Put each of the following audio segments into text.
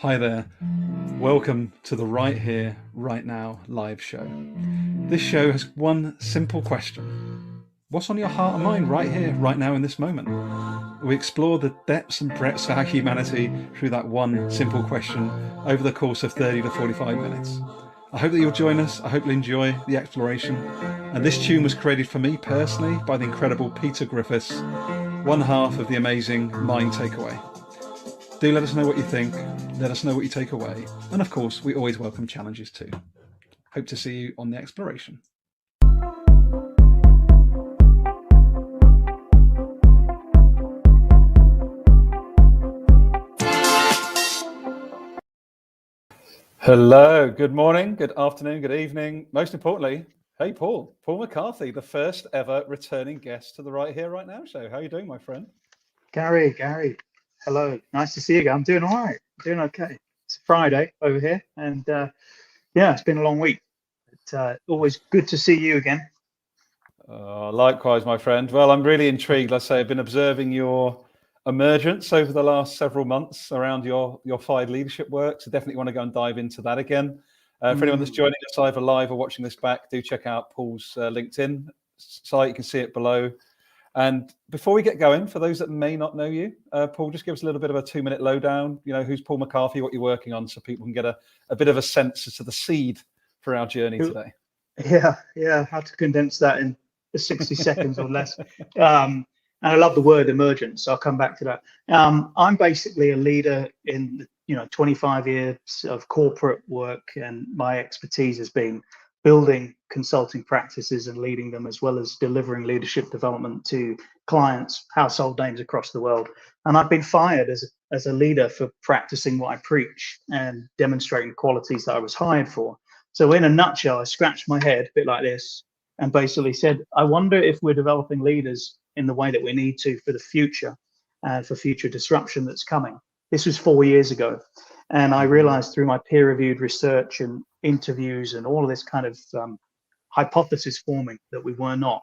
Hi there. Welcome to the Right Here, Right Now live show. This show has one simple question. What's on your heart and mind right here, right now in this moment? We explore the depths and breadths of our humanity through that one simple question over the course of 30 to 45 minutes. I hope that you'll join us. I hope you'll enjoy the exploration. And this tune was created for me personally by the incredible Peter Griffiths, one half of the amazing Mind Takeaway. Do let us know what you think. Let us know what you take away. And of course, we always welcome challenges too. Hope to see you on the exploration. Hello, good morning, good afternoon, good evening. Most importantly, hey Paul McCarthy, the first ever returning guest to the Right Here, Right Now show. How are you doing, my friend? Gary, hello. Nice to see you again. I'm doing all right. Doing okay. It's Friday over here, and it's been a long week. But always good to see you again. Likewise, my friend. Well, I'm really intrigued. Let's say I've been observing your emergence over the last several months around your FIDE leadership work. So definitely want to go and dive into that again. For anyone that's joining us either live or watching this back, do check out Paul's LinkedIn site. You can see it below. And before we get going, for those that may not know you, Paul, just give us a little bit of a 2-minute lowdown. You know, who's Paul McCarthy, what you're working on, so people can get a bit of a sense as to the seed for our journey today. Yeah. How to condense that in 60 seconds or less. And I love the word emergence. So I'll come back to that. I'm basically a leader in 25 years of corporate work, and my expertise has been building consulting practices and leading them, as well as delivering leadership development to clients, household names across the world. And I've been fired as a leader for practicing what I preach and demonstrating the qualities that I was hired for. So in a nutshell, I scratched my head a bit like this and basically said, I wonder if we're developing leaders in the way that we need to for the future and for future disruption that's coming. This was 4 years ago. And I realized through my peer-reviewed research and interviews and all of this kind of hypothesis forming that we were not.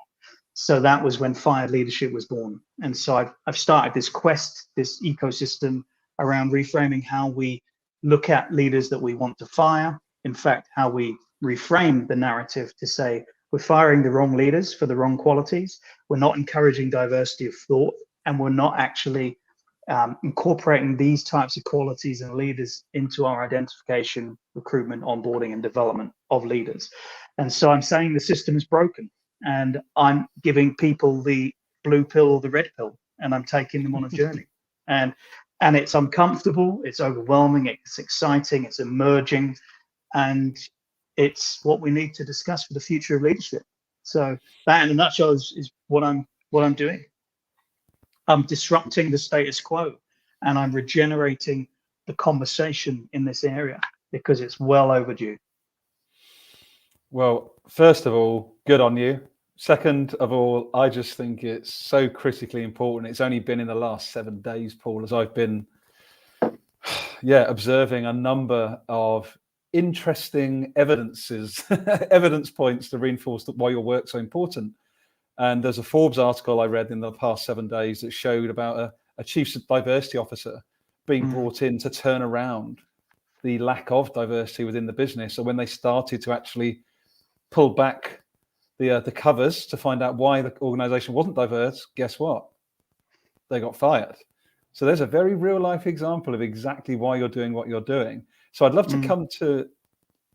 So that was when Fired Leadership was born. And so I've started this quest, this ecosystem around reframing how we look at leaders that we want to fire. In fact, how we reframe the narrative to say we're firing the wrong leaders for the wrong qualities. We're not encouraging diversity of thought, and we're not actually incorporating these types of qualities and leaders into our identification, recruitment, onboarding, and development of leaders. And so I'm saying the system is broken, and I'm giving people the blue pill or the red pill, and I'm taking them on a journey. And it's uncomfortable, it's overwhelming, it's exciting, it's emerging, and it's what we need to discuss for the future of leadership. So that, in a nutshell, is what I'm doing. I'm disrupting the status quo, and I'm regenerating the conversation in this area because it's well overdue. Well, first of all, good on you. Second of all, I just think it's so critically important. It's only been in the last 7 days, Paul, as I've been observing a number of interesting evidence points to reinforce why your work's so important. And there's a Forbes article I read in the past 7 days that showed about a chief diversity officer being brought in to turn around the lack of diversity within the business. So when they started to actually pull back the covers to find out why the organization wasn't diverse, guess what? They got fired. So there's a very real life example of exactly why you're doing what you're doing. So I'd love to come to,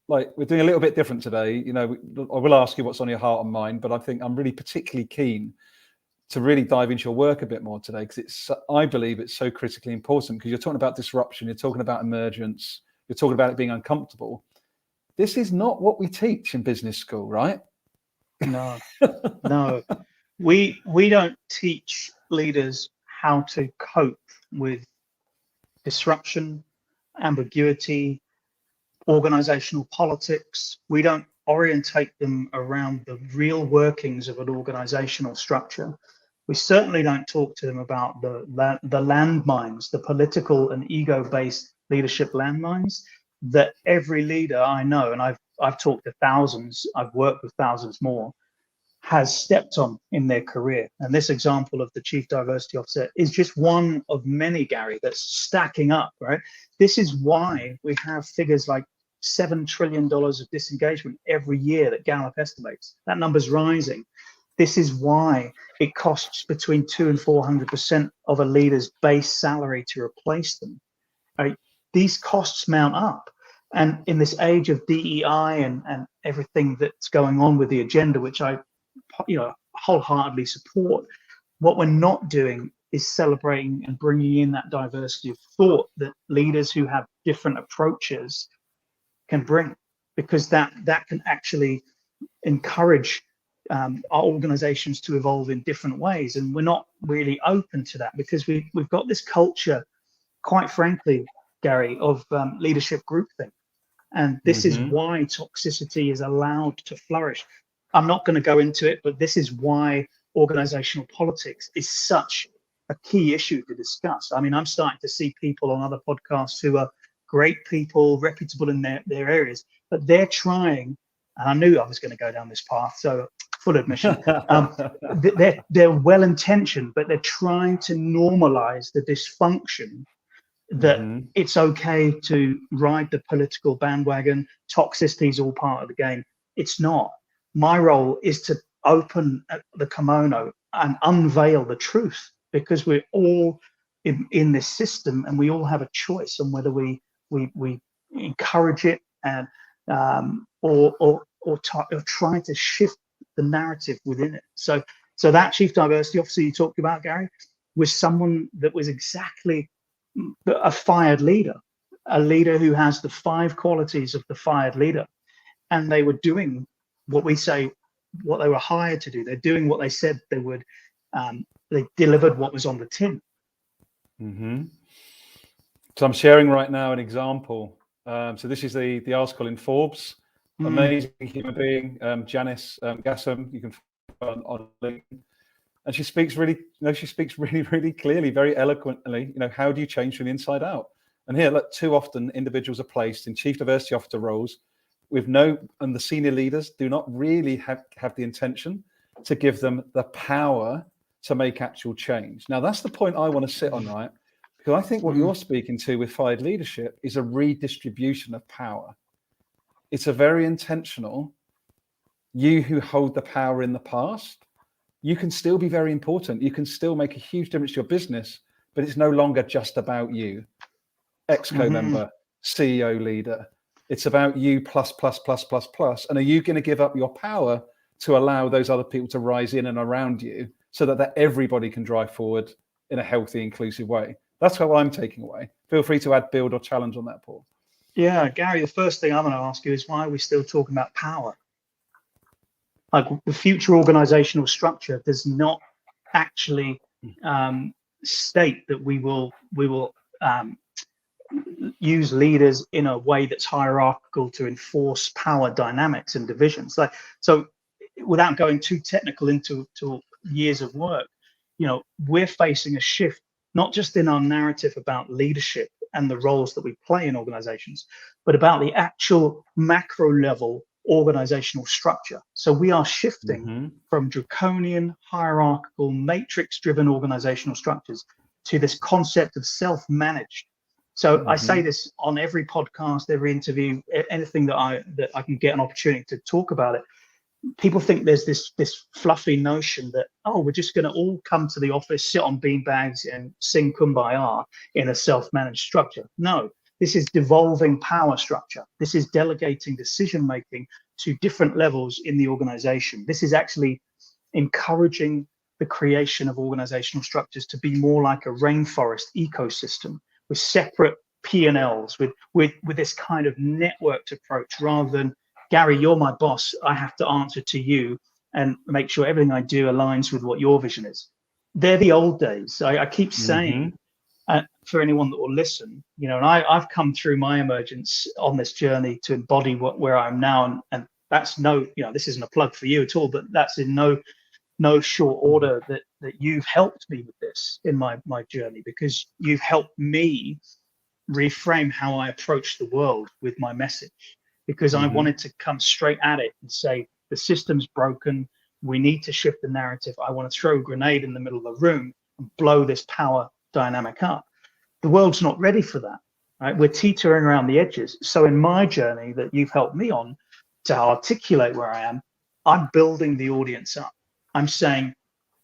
we're doing a little bit different today. You know, I will ask you what's on your heart and mind, but I think I'm really particularly keen to really dive into your work a bit more today, because I believe it's so critically important, because you're talking about disruption, you're talking about emergence, you're talking about it being uncomfortable. This is not what we teach in business school, right? No. We don't teach leaders how to cope with disruption, ambiguity, organizational politics. We don't orientate them around the real workings of an organizational structure. We certainly don't talk to them about the landmines, the political and ego-based leadership landmines that every leader I know, and I've talked to thousands, I've worked with thousands more, has stepped on in their career. And this example of the chief diversity officer is just one of many, Gary, that's stacking up, right? This is why we have figures like $7 trillion of disengagement every year that Gallup estimates. That number's rising. This is why it costs between 200% and 400% of a leader's base salary to replace them. Right? These costs mount up. And in this age of DEI and everything that's going on with the agenda, which I wholeheartedly support, what we're not doing is celebrating and bringing in that diversity of thought that leaders who have different approaches can bring, because that can actually encourage our organizations to evolve in different ways. And we're not really open to that because we've got this culture, quite frankly, Gary, of leadership groupthink. And this is why toxicity is allowed to flourish. I'm not going to go into it, but this is why organizational politics is such a key issue to discuss. I mean, I'm starting to see people on other podcasts who are great people, reputable in their areas, but they're trying, and I knew I was going to go down this path, so full admission, they're well-intentioned, but they're trying to normalize the dysfunction that it's okay to ride the political bandwagon. Toxicity is all part of the game. It's not. My role is to open the kimono and unveil the truth, because we're all in this system and we all have a choice on whether we encourage it and or try to shift the narrative within it. So that chief diversity officer you talked about, Gary, was someone that was exactly a fired leader, a leader who has the 5 qualities of the fired leader. And they were doing what they were hired to do. They're doing what they said they would. They delivered what was on the tin. So I'm sharing right now an example. So this is the article in Forbes. Amazing human being, Janice Gassam. You can find on LinkedIn. And she speaks really, really clearly, very eloquently. How do you change from the inside out? And here, look, too often individuals are placed in chief diversity officer roles and the senior leaders do not really have the intention to give them the power to make actual change. Now, that's the point I want to sit on, right? Because I think what you're speaking to with fired leadership is a redistribution of power. It's a very intentional, you who hold the power in the past, you can still be very important. You can still make a huge difference to your business, but it's no longer just about you. Exco member, CEO leader. It's about you plus. And are you going to give up your power to allow those other people to rise in and around you so that everybody can drive forward in a healthy, inclusive way? That's what I'm taking away. Feel free to add, build, or challenge on that, Paul. Yeah, Gary, the first thing I'm going to ask you is, why are we still talking about power? Like, the future organizational structure does not actually state that we will use leaders in a way that's hierarchical to enforce power dynamics and divisions. So without going too technical into years of work, we're facing a shift, not just in our narrative about leadership and the roles that we play in organizations, but about the actual macro level organizational structure. So we are shifting from draconian, hierarchical, matrix-driven organizational structures to this concept of self-managed. So I say this on every podcast, every interview, anything that I can get an opportunity to talk about it. People think there's this fluffy notion that, we're just going to all come to the office, sit on beanbags and sing Kumbaya in a self-managed structure. No, this is devolving power structure. This is delegating decision-making to different levels in the organization. This is actually encouraging the creation of organizational structures to be more like a rainforest ecosystem with separate P&Ls, with this kind of networked approach, rather than, Gary, you're my boss, I have to answer to you and make sure everything I do aligns with what your vision is. They're the old days. I keep saying, for anyone that will listen, and I've come through my emergence on this journey to embody where I am now, and that's this isn't a plug for you at all, but that's in no short order that you've helped me with this in my journey, because you've helped me reframe how I approach the world with my message, because I wanted to come straight at it and say, the system's broken. we need to shift the narrative. I want to throw a grenade in the middle of the room and blow this power dynamic up. The world's not ready for that, right? We're teetering around the edges. So in my journey that you've helped me on to articulate where I am, I'm building the audience up. I'm saying,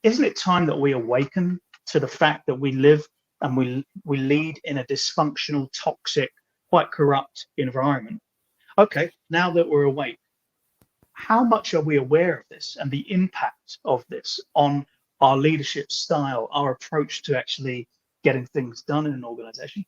isn't it time that we awaken to the fact that we live and we lead in a dysfunctional, toxic, quite corrupt environment? Okay, now that we're awake, how much are we aware of this and the impact of this on our leadership style, our approach to actually getting things done in an organization?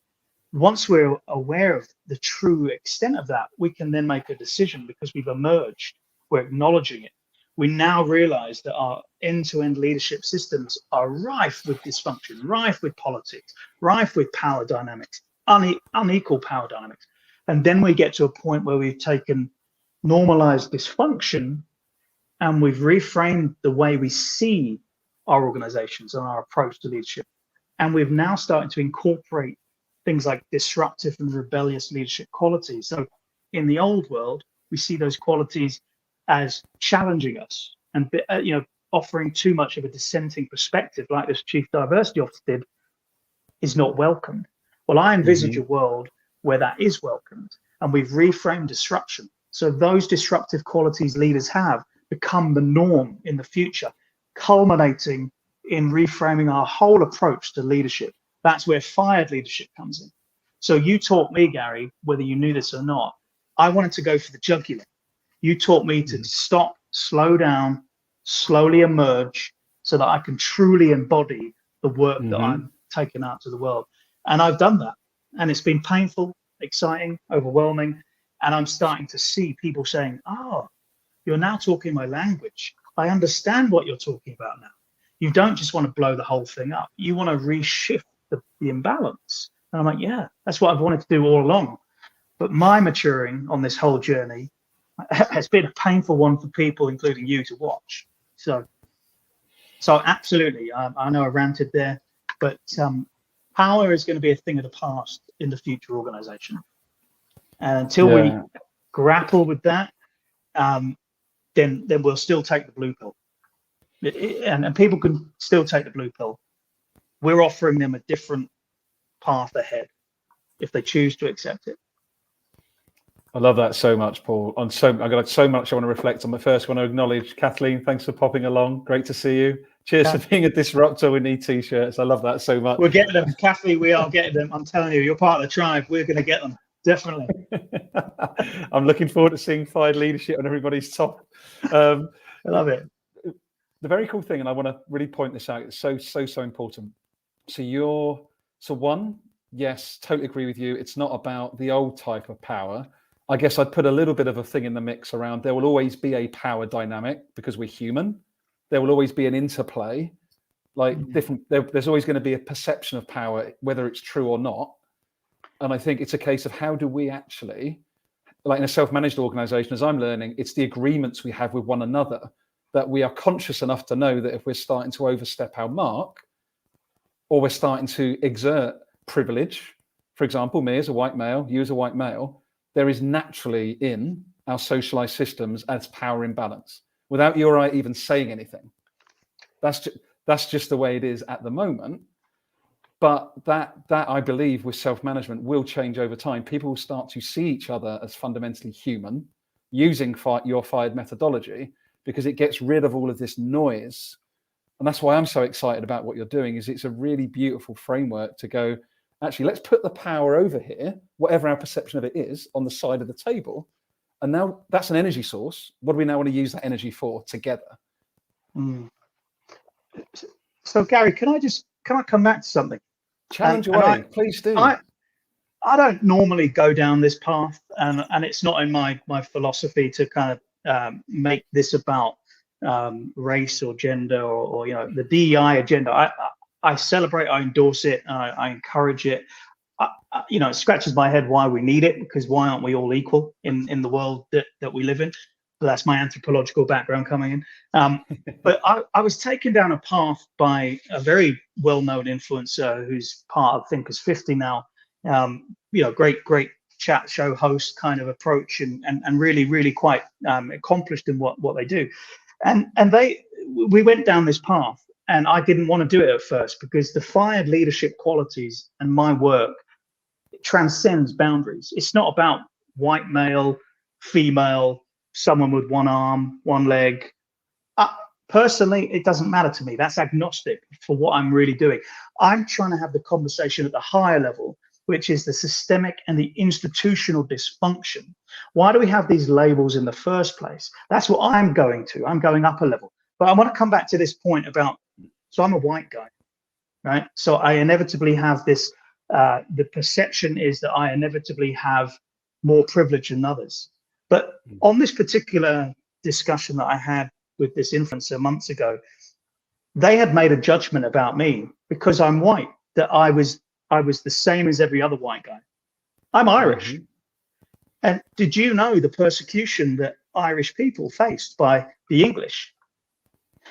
Once we're aware of the true extent of that, we can then make a decision because we've emerged, we're acknowledging it. We now realize that our end-to-end leadership systems are rife with dysfunction, rife with politics, rife with power dynamics, unequal power dynamics. And then we get to a point where we've taken normalized dysfunction and we've reframed the way we see our organizations and our approach to leadership. And we've now started to incorporate things like disruptive and rebellious leadership qualities. So in the old world, we see those qualities as challenging us and offering too much of a dissenting perspective, like this chief diversity officer did, is not welcomed. Well, I envisage a world where that is welcomed, and we've reframed disruption. So those disruptive qualities leaders have become the norm in the future, culminating in reframing our whole approach to leadership. That's where fired leadership comes in. So you taught me, Gary, whether you knew this or not, I wanted to go for the jugular. You taught me to stop, slow down, slowly emerge so that I can truly embody the work that I'm taking out to the world. And I've done that. And it's been painful, exciting, overwhelming. And I'm starting to see people saying, oh, you're now talking my language. I understand what you're talking about now. You don't just want to blow the whole thing up. You want to reshift the imbalance. And I'm like, yeah, that's what I've wanted to do all along. But my maturing on this whole journey has been a painful one for people, including you, to watch. So absolutely, I know I ranted there, but power is going to be a thing of the past in the future organization. And until we grapple with that, then we'll still take the blue pill. And people can still take the blue pill. We're offering them a different path ahead if they choose to accept it. I love that so much, Paul. I've got so much I want to reflect on. But first, I want to acknowledge Kathleen. Thanks for popping along. Great to see you. Cheers for being a disruptor. We need t-shirts. I love that so much. We're getting them, Kathy. We are getting them. I'm telling you, you're part of the tribe. We're going to get them. Definitely. I'm looking forward to seeing fired leadership on everybody's top. I love it. The very cool thing, and I want to really point this out, it's so important. So one, yes, totally agree with you. It's not about the old type of power. I guess I'd put a little bit of a thing in the mix around there will always be a power dynamic because we're human. There will always be an interplay, like there's always going to be a perception of power, whether it's true or not. And I think it's a case of how do we actually, like in a self-managed organization, as I'm learning, it's the agreements we have with one another that we are conscious enough to know that if we're starting to overstep our mark or we're starting to exert privilege, for example, me as a white male, you as a white male, there is naturally in our socialized systems as power imbalance without you or I even saying anything. That's just the way it is at the moment. But that I believe with self-management will change over time. People will start to see each other as fundamentally human using your fired methodology because it gets rid of all of this noise. And that's why I'm so excited about what you're doing is it's a really beautiful framework to go, actually, let's put the power over here, whatever our perception of it is, on the side of the table. And now that's an energy source. What do we now want to use that energy for together? So, Gary, can I come back to something? Challenge away, please do. I don't normally go down this path, and it's not in my philosophy to kind of make this about race or gender or the DEI agenda. I celebrate, I endorse it, I encourage it. It scratches my head why we need it, because why aren't we all equal in the world that we live in? But that's my anthropological background coming in. But I was taken down a path by a very well-known influencer who's part of Thinkers 50 now. Great chat show host kind of approach and really, really quite accomplished in what they do. And we went down this path, and I didn't want to do it at first because the fired leadership qualities and my work transcends boundaries. It's not about white male, female, someone with one arm, one leg. Personally, it doesn't matter to me. That's agnostic for what I'm really doing. I'm trying to have the conversation at the higher level, which is the systemic and the institutional dysfunction. Why do we have these labels in the first place? That's what I'm going to. I'm going up a level. But I want to come back to this point about, so I'm a white guy, right? So I inevitably have this, the perception is that I inevitably have more privilege than others. But on this particular discussion that I had with this influencer months ago, they had made a judgment about me because I'm white, that I was the same as every other white guy. I'm Irish. And did you know the persecution that Irish people faced by the English?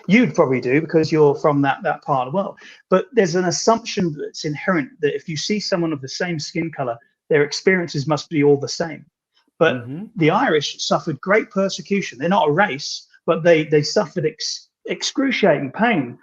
You'd probably do because you're from that part of the world. But there's an assumption that's inherent that if you see someone of the same skin color, their experiences must be all the same. But the Irish suffered great persecution. They're not a race, but they suffered excruciating pain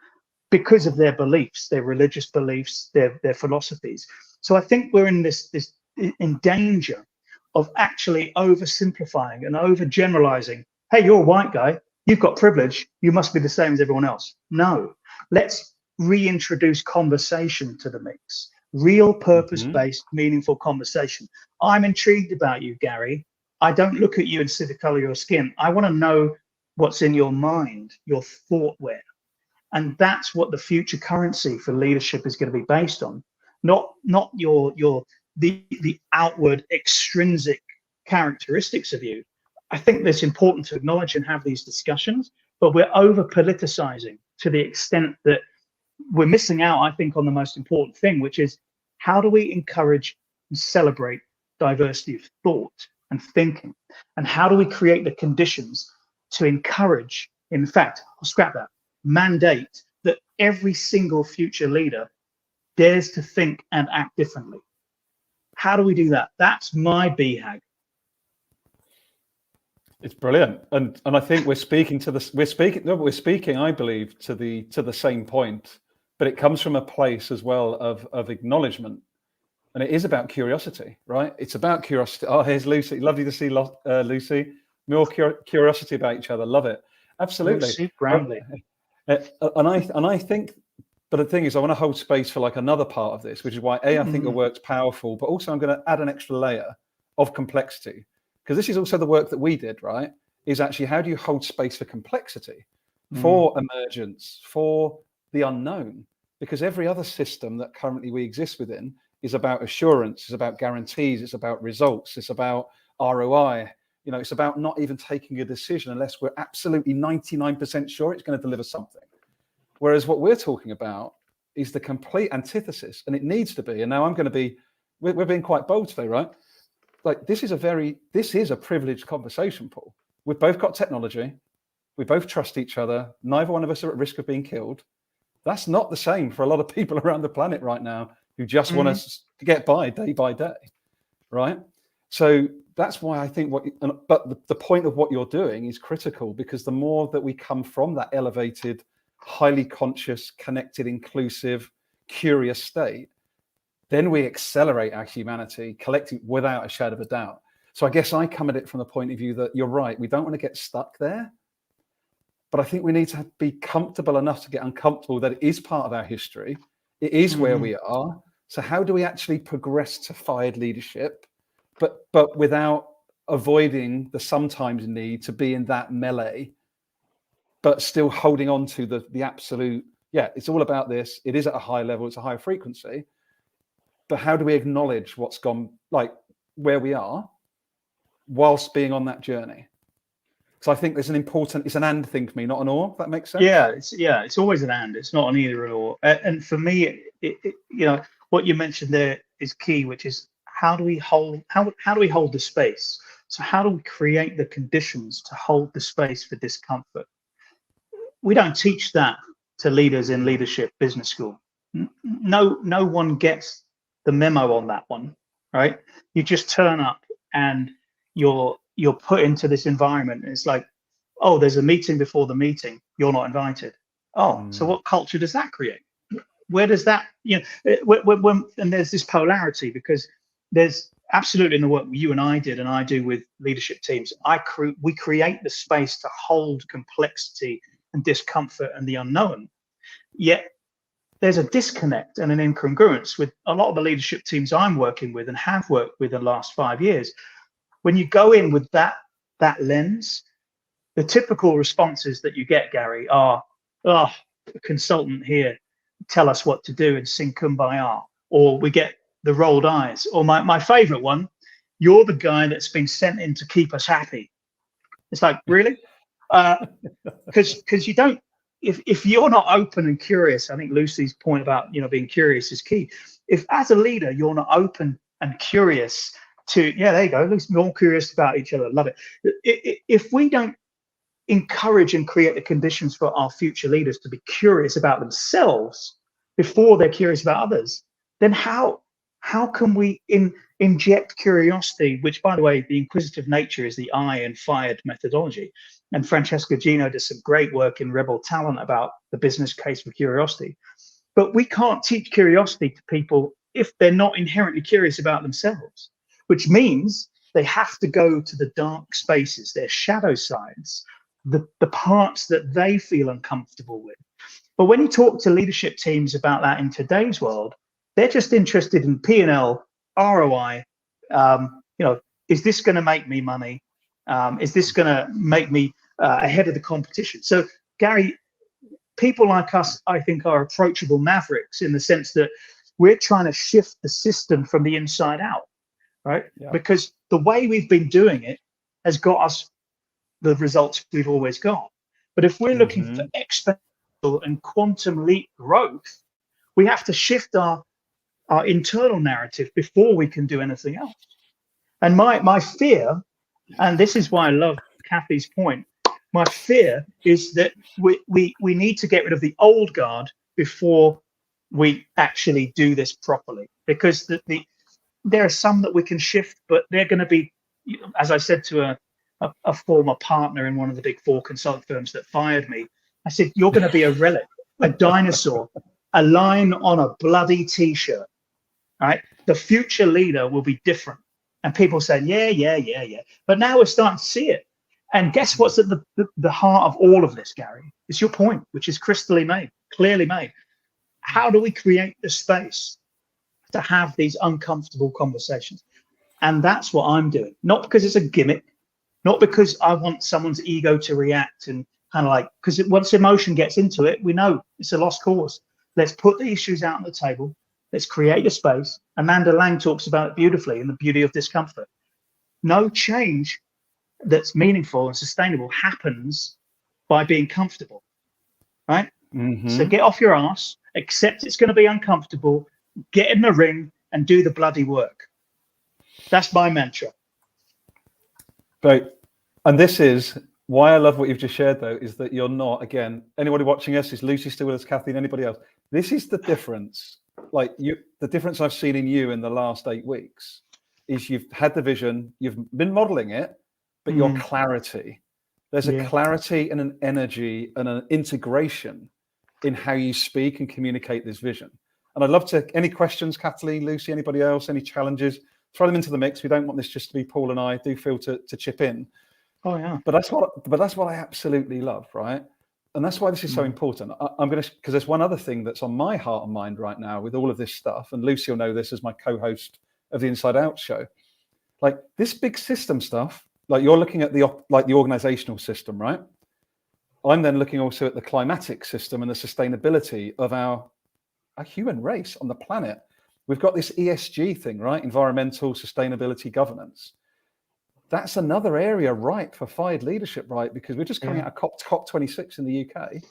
because of their beliefs, their religious beliefs, their philosophies. So I think we're in this in danger of actually oversimplifying and overgeneralizing. Hey, you're a white guy, you've got privilege, you must be the same as everyone else. No, let's reintroduce conversation to the mix. Real purpose-based, meaningful conversation. I'm intrigued about you, Gary. I don't look at you and see the color of your skin. I want to know what's in your mind, your thoughtware. And that's what the future currency for leadership is going to be based on. Not the outward extrinsic characteristics of you. I think that's important to acknowledge and have these discussions, but we're over politicizing to the extent that we're missing out, I think, on the most important thing, which is how do we encourage and celebrate diversity of thought and thinking? And how do we create the conditions to encourage, in fact, I'll scrap that, mandate that every single future leader dares to think and act differently? How do we do that? That's my BHAG. It's brilliant, and I think we're speaking, I believe, to the same point, but it comes from a place as well of acknowledgement, and it is about curiosity, right? It's about curiosity. Oh, here's Lucy. Lovely to see Lucy. More curiosity about each other. Love it. Absolutely. Lucy Bramley. And I think, but the thing is, I want to hold space for like another part of this, which is why I think your work's powerful, but also I'm going to add an extra layer of complexity. Because this is also the work that we did, right? Is actually how do you hold space for complexity, for emergence, for the unknown? Because every other system that currently we exist within is about assurance, is about guarantees, it's about results, it's about ROI. You know, it's about not even taking a decision unless we're absolutely 99% sure it's going to deliver something. Whereas what we're talking about is the complete antithesis, and it needs to be. And now we're being quite bold today, right? Like this is a privileged conversation, Paul. We've both got technology. We both trust each other. Neither one of us are at risk of being killed. That's not the same for a lot of people around the planet right now who just want us to get by day, right? So that's why I think but the point of what you're doing is critical, because the more that we come from that elevated, highly conscious, connected, inclusive, curious state, then we accelerate our humanity, collecting without a shadow of a doubt. So I guess I come at it from the point of view that you're right. We don't want to get stuck there, but I think we need to be comfortable enough to get uncomfortable that it is part of our history. It is where we are. So how do we actually progress to fired leadership, but without avoiding the sometimes need to be in that melee, but still holding on to the absolute, it's all about this. It is at a high level. It's a high frequency. But how do we acknowledge what's gone, like where we are, whilst being on that journey? So I think there's it's an and thing for me, not an or. If that makes sense. It's always an and. It's not an either or. And for me, what you mentioned there is key, which is how do we hold the space? So how do we create the conditions to hold the space for discomfort? We don't teach that to leaders in leadership business school. No one gets the memo on that one, right? You just turn up and you're put into this environment, and it's like, Oh, there's a meeting before the meeting. You're not invited. Oh, so what culture does that create? Where does that, and there's this polarity, because there's absolutely, in the work you and I did and I do with leadership teams, we create the space to hold complexity and discomfort and the unknown. Yet there's a disconnect and an incongruence with a lot of the leadership teams I'm working with and have worked with in the last 5 years. When you go in with that lens, the typical responses that you get, Gary, are, oh, a consultant here, tell us what to do and sing Kumbaya. Or we get the rolled eyes. Or my favorite one, you're the guy that's been sent in to keep us happy. It's like, really? Because you don't, if you're not open and curious, I think Lucy's point about, being curious is key. If as a leader, you're not open and curious to, there you go, at least more curious about each other. Love it. If we don't encourage and create the conditions for our future leaders to be curious about themselves before they're curious about others, then how can we inject curiosity, which, by the way, the inquisitive nature is the I in FIRED methodology. And Francesca Gino does some great work in Rebel Talent about the business case for curiosity. But we can't teach curiosity to people if they're not inherently curious about themselves, which means they have to go to the dark spaces, their shadow sides, the parts that they feel uncomfortable with. But when you talk to leadership teams about that in today's world, they're just interested in P&L, ROI. Is this going to make me money? Is this going to make me ahead of the competition? So, Gary, people like us, I think, are approachable mavericks in the sense that we're trying to shift the system from the inside out, right? Yeah. Because the way we've been doing it has got us the results we've always got. But if we're looking for exponential and quantum leap growth, we have to shift our internal narrative before we can do anything else. And my fear, and this is why I love Kathy's point, my fear is that we need to get rid of the old guard before we actually do this properly. Because there are some that we can shift, but they're going to be, as I said to a former partner in one of the big 4 consulting firms that fired me, I said, you're going to be a relic, a dinosaur, a line on a bloody T-shirt, right? The future leader will be different. And people saying, yeah. But now we're starting to see it. And guess what's at the heart of all of this, Gary? It's your point, which is clearly made. How do we create the space to have these uncomfortable conversations? And that's what I'm doing. Not because it's a gimmick, not because I want someone's ego to react and kind of because once emotion gets into it, we know it's a lost cause. Let's put the issues out on the table. Let's create a space. Amanda Lang talks about it beautifully in The Beauty of Discomfort. No change that's meaningful and sustainable happens by being comfortable, right? So get off your ass, accept it's going to be uncomfortable, get in the ring and do the bloody work. That's my mantra. Great. And this is why I love what you've just shared, though, is that you're not, again, anybody watching us, is Lucy still with us, Kathy, and anybody else? This is the difference. The difference I've seen in you in the last 8 weeks is you've had the vision, you've been modeling it, but your clarity. There's a clarity and an energy and an integration in how you speak and communicate this vision. And I'd love to, any questions, Kathleen, Lucy, anybody else, any challenges, throw them into the mix. We don't want this just to be Paul and I. Do feel to chip in. Oh yeah. But that's what I absolutely love, right? And that's why this is so important. I'm going to, because there's one other thing that's on my heart and mind right now with all of this stuff. And Lucy will know this as my co-host of the Inside Out show. This big system stuff, you're looking at the organizational system, right? I'm then looking also at the climatic system and the sustainability of our human race on the planet. We've got this ESG thing, right? Environmental sustainability governance. That's another area ripe for FIRED leadership, right? Because we're just coming out of COP26 in the UK.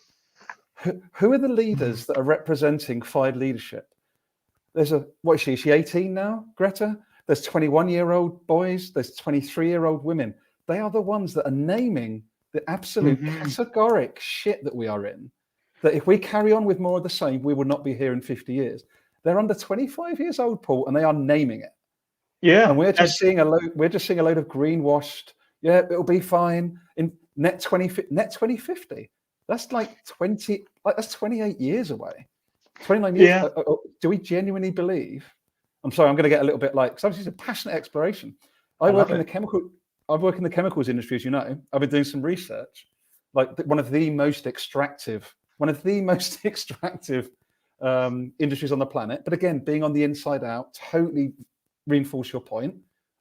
Who are the leaders that are representing FIRED leadership? There's what is she 18 now, Greta? There's 21-year-old boys, there's 23-year-old women. They are the ones that are naming the absolute categoric shit that we are in. That if we carry on with more of the same, we will not be here in 50 years. They're under 25 years old, Paul, and they are naming it. Yeah, and we're just seeing a load of greenwashed. Yeah, it'll be fine. net 2050. That's like 28 years away. 29 years. Yeah. Do we genuinely believe? I'm sorry, I'm going to get a little bit like, because obviously it's a passionate exploration. I work in the chemicals industry, as you know. I've been doing some research, like one of the most extractive industries on the planet. But again, being on the inside out, totally reinforce your point.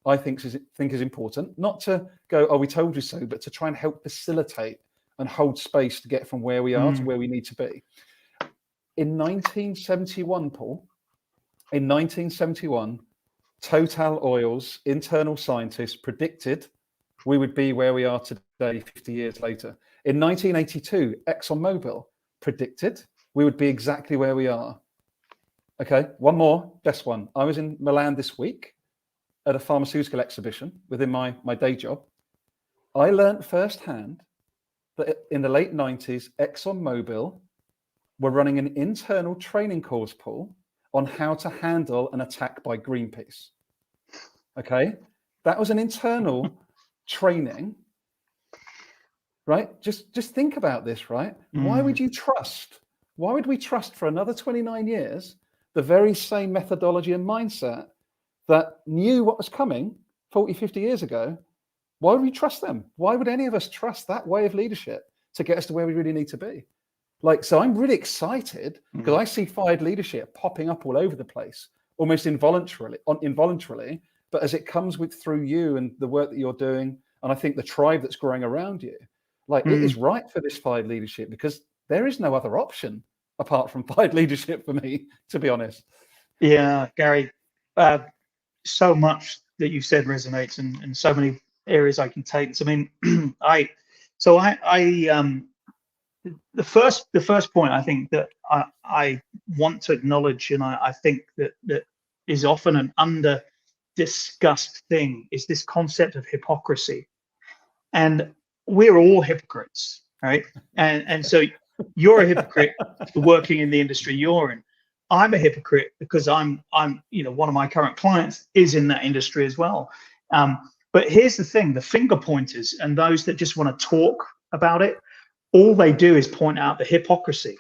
I think is important, not to go, oh, we told you so, but to try and help facilitate and hold space to get from where we are to where we need to be. In 1971, Paul, Total Oil's internal scientists predicted we would be where we are today 50 years later. In 1982, ExxonMobil predicted we would be exactly where we are. Okay, one more, best one. I was in Milan this week at a pharmaceutical exhibition within my day job. I learned firsthand that in the late 90s, ExxonMobil were running an internal training course, Paul, on how to handle an attack by Greenpeace. Okay, that was an internal training, right? Just think about this, right? Why would we trust for another 29 years the very same methodology and mindset that knew what was coming 40, 50 years ago? Why would we trust them? Why would any of us trust that way of leadership to get us to where we really need to be? Like, so I'm really excited because I see fired leadership popping up all over the place, almost involuntarily, but as it comes through you and the work that you're doing, and I think the tribe that's growing around you, like it is right for this fired leadership, because there is no other option apart from fired leadership for me, to be honest. Yeah, Gary, so much that you said resonates, and so many areas I can take. So, I mean, the first point I think that I want to acknowledge, and I think that is often an under discussed thing, is this concept of hypocrisy. And we're all hypocrites, right? And so you're a hypocrite working in the industry you're in. I'm a hypocrite because I'm one of my current clients is in that industry as well. But here's the thing: the finger pointers and those that just want to talk about it, all they do is point out the hypocrisy.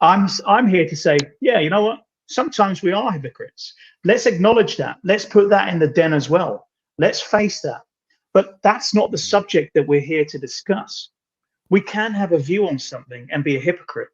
I'm here to say, yeah, you know what? Sometimes we are hypocrites. Let's acknowledge that. Let's put that in the den as well. Let's face that. But that's not the subject that we're here to discuss. We can have a view on something and be a hypocrite.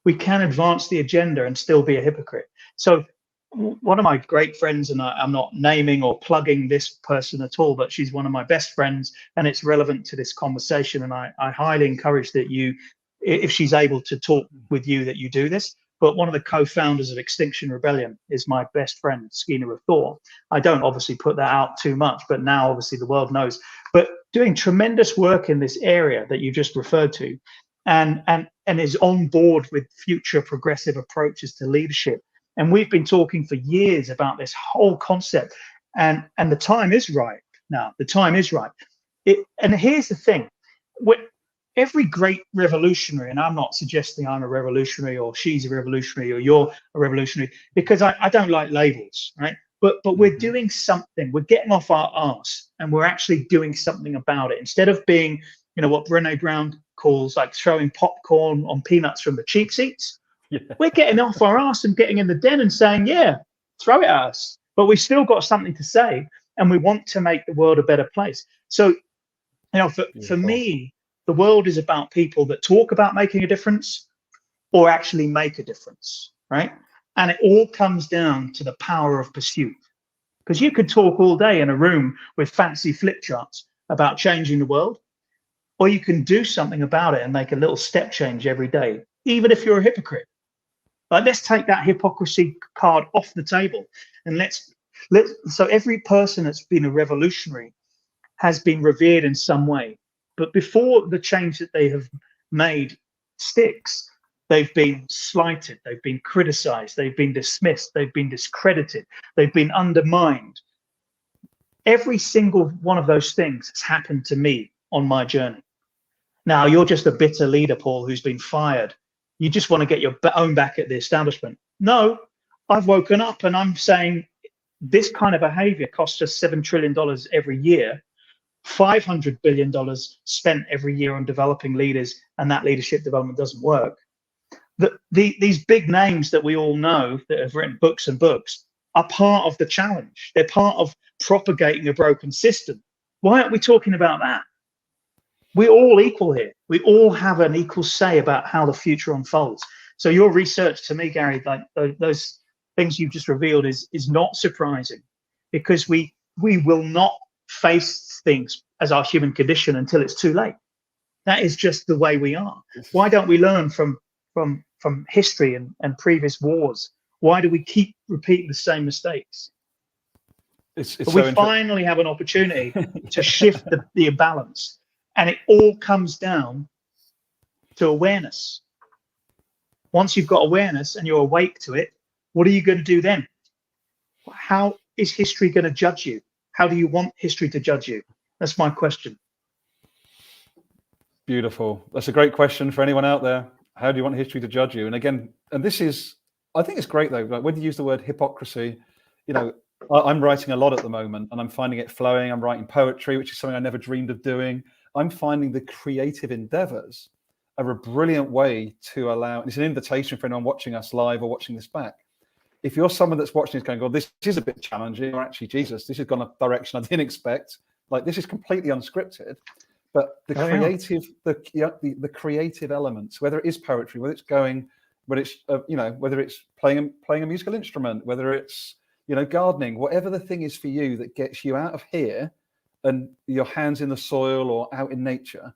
We can advance the agenda and still be a hypocrite. So one of my great friends, and I'm not naming or plugging this person at all, but she's one of my best friends, and it's relevant to this conversation. And I highly encourage that you, if she's able to talk with you, that you do this. But one of the co-founders of Extinction Rebellion is my best friend, Skeena of Thor. I don't obviously put that out too much, but now obviously the world knows. But doing tremendous work in this area that you just referred to, and is on board with future progressive approaches to leadership. And we've been talking for years about this whole concept, and the time is right now. The time is right. And here's the thing: every great revolutionary, and I'm not suggesting I'm a revolutionary or she's a revolutionary or you're a revolutionary, because I don't like labels, right? But we're doing something. We're getting off our arse and we're actually doing something about it, instead of being, what Brené Brown calls like throwing popcorn on peanuts from the cheap seats. Yeah. We're getting off our ass and getting in the den and saying, yeah, throw it at us. But we've still got something to say, and we want to make the world a better place. So, for me, the world is about people that talk about making a difference or actually make a difference, right? And it all comes down to the power of pursuit. Because you could talk all day in a room with fancy flip charts about changing the world, or you can do something about it and make a little step change every day, even if you're a hypocrite. Like, let's take that hypocrisy card off the table, and so every person that's been a revolutionary has been revered in some way. But before the change that they have made sticks, they've been slighted, they've been criticized, they've been dismissed, they've been discredited, they've been undermined. Every single one of those things has happened to me on my journey. Now, you're just a bitter leader, Paul, who's been fired. You just want to get your own back at the establishment. No, I've woken up and I'm saying this kind of behavior costs us $7 trillion every year. $500 billion spent every year on developing leaders, and that leadership development doesn't work. These big names that we all know that have written books and books are part of the challenge. They're part of propagating a broken system. Why aren't we talking about that? We're all equal here. We all have an equal say about how the future unfolds. So your research, to me, Gary, like those things you've just revealed is not surprising, because we will not face things as our human condition until it's too late. That is just the way we are. Why don't we learn from history and previous wars? Why do we keep repeating the same mistakes? But we finally have an opportunity to shift the imbalance, and it all comes down to awareness. Once you've got awareness and you're awake to it, what are you going to do then? How is history going to judge you? How do you want history to judge you? That's my question. Beautiful. That's a great question for anyone out there. How do you want history to judge you? And again, and this is, I think it's great though, like when you use the word hypocrisy, you know, I'm writing a lot at the moment and I'm finding it flowing. I'm writing poetry, which is something I never dreamed of doing. I'm finding the creative endeavors are a brilliant way to allow, it's an invitation for anyone watching us live or watching this back. If you're someone that's watching this going, God, this is a bit challenging, or actually, Jesus, this has gone a direction I didn't expect. Like, this is completely unscripted. But the the creative elements, whether it is poetry, whether it's going, whether it's whether it's playing a musical instrument, whether it's gardening, whatever the thing is for you that gets you out of here and your hands in the soil or out in nature,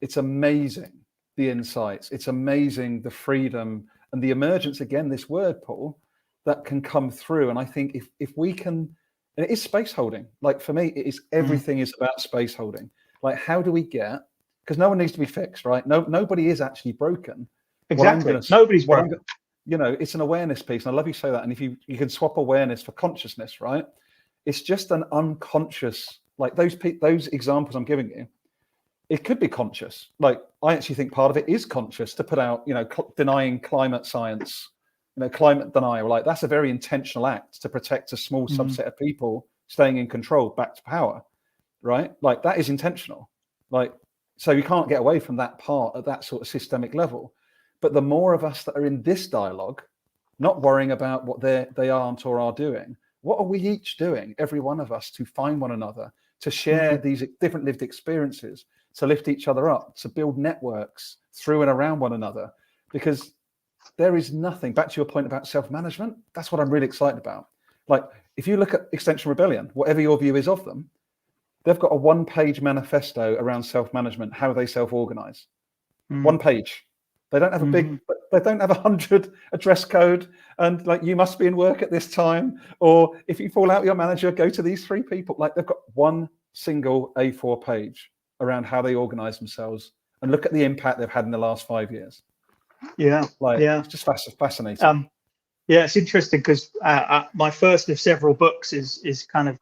it's amazing the insights. It's amazing the freedom and the emergence. Again, this word, Paul, that can come through. And I think if we can, and it is space holding. Like for me, it is everything is about space holding. Like, how do we get? Because no one needs to be fixed, right? Nobody is actually broken. Exactly. Nobody's broken. It's an awareness piece, and I love you say that. And if you can swap awareness for consciousness, right? It's just an unconscious, like those examples I'm giving you. It could be conscious. Like, I actually think part of it is conscious to put out, denying climate science, climate denial. Like, that's a very intentional act to protect a small subset of people staying in control, back to power, right? Like, that is intentional. Like, so you can't get away from that part at that sort of systemic level. But the more of us that are in this dialogue, not worrying about what they aren't or are doing, what are we each doing, every one of us, to find one another, to share these different lived experiences, to lift each other up, to build networks through and around one another? Because there is nothing, back to your point about self-management, that's what I'm really excited about. Like, if you look at Extinction Rebellion, whatever your view is of them, they've got a one-page manifesto around self-management, how they self-organize. 1 page. They don't have they don't have 100 address code and like, you must be in work at this time, or if you fall out with your manager, go to these 3 people. Like, they've got one single A4 page around how they organize themselves, and look at the impact they've had in the last 5 years. It's just fascinating. It's interesting because my first of several books is kind of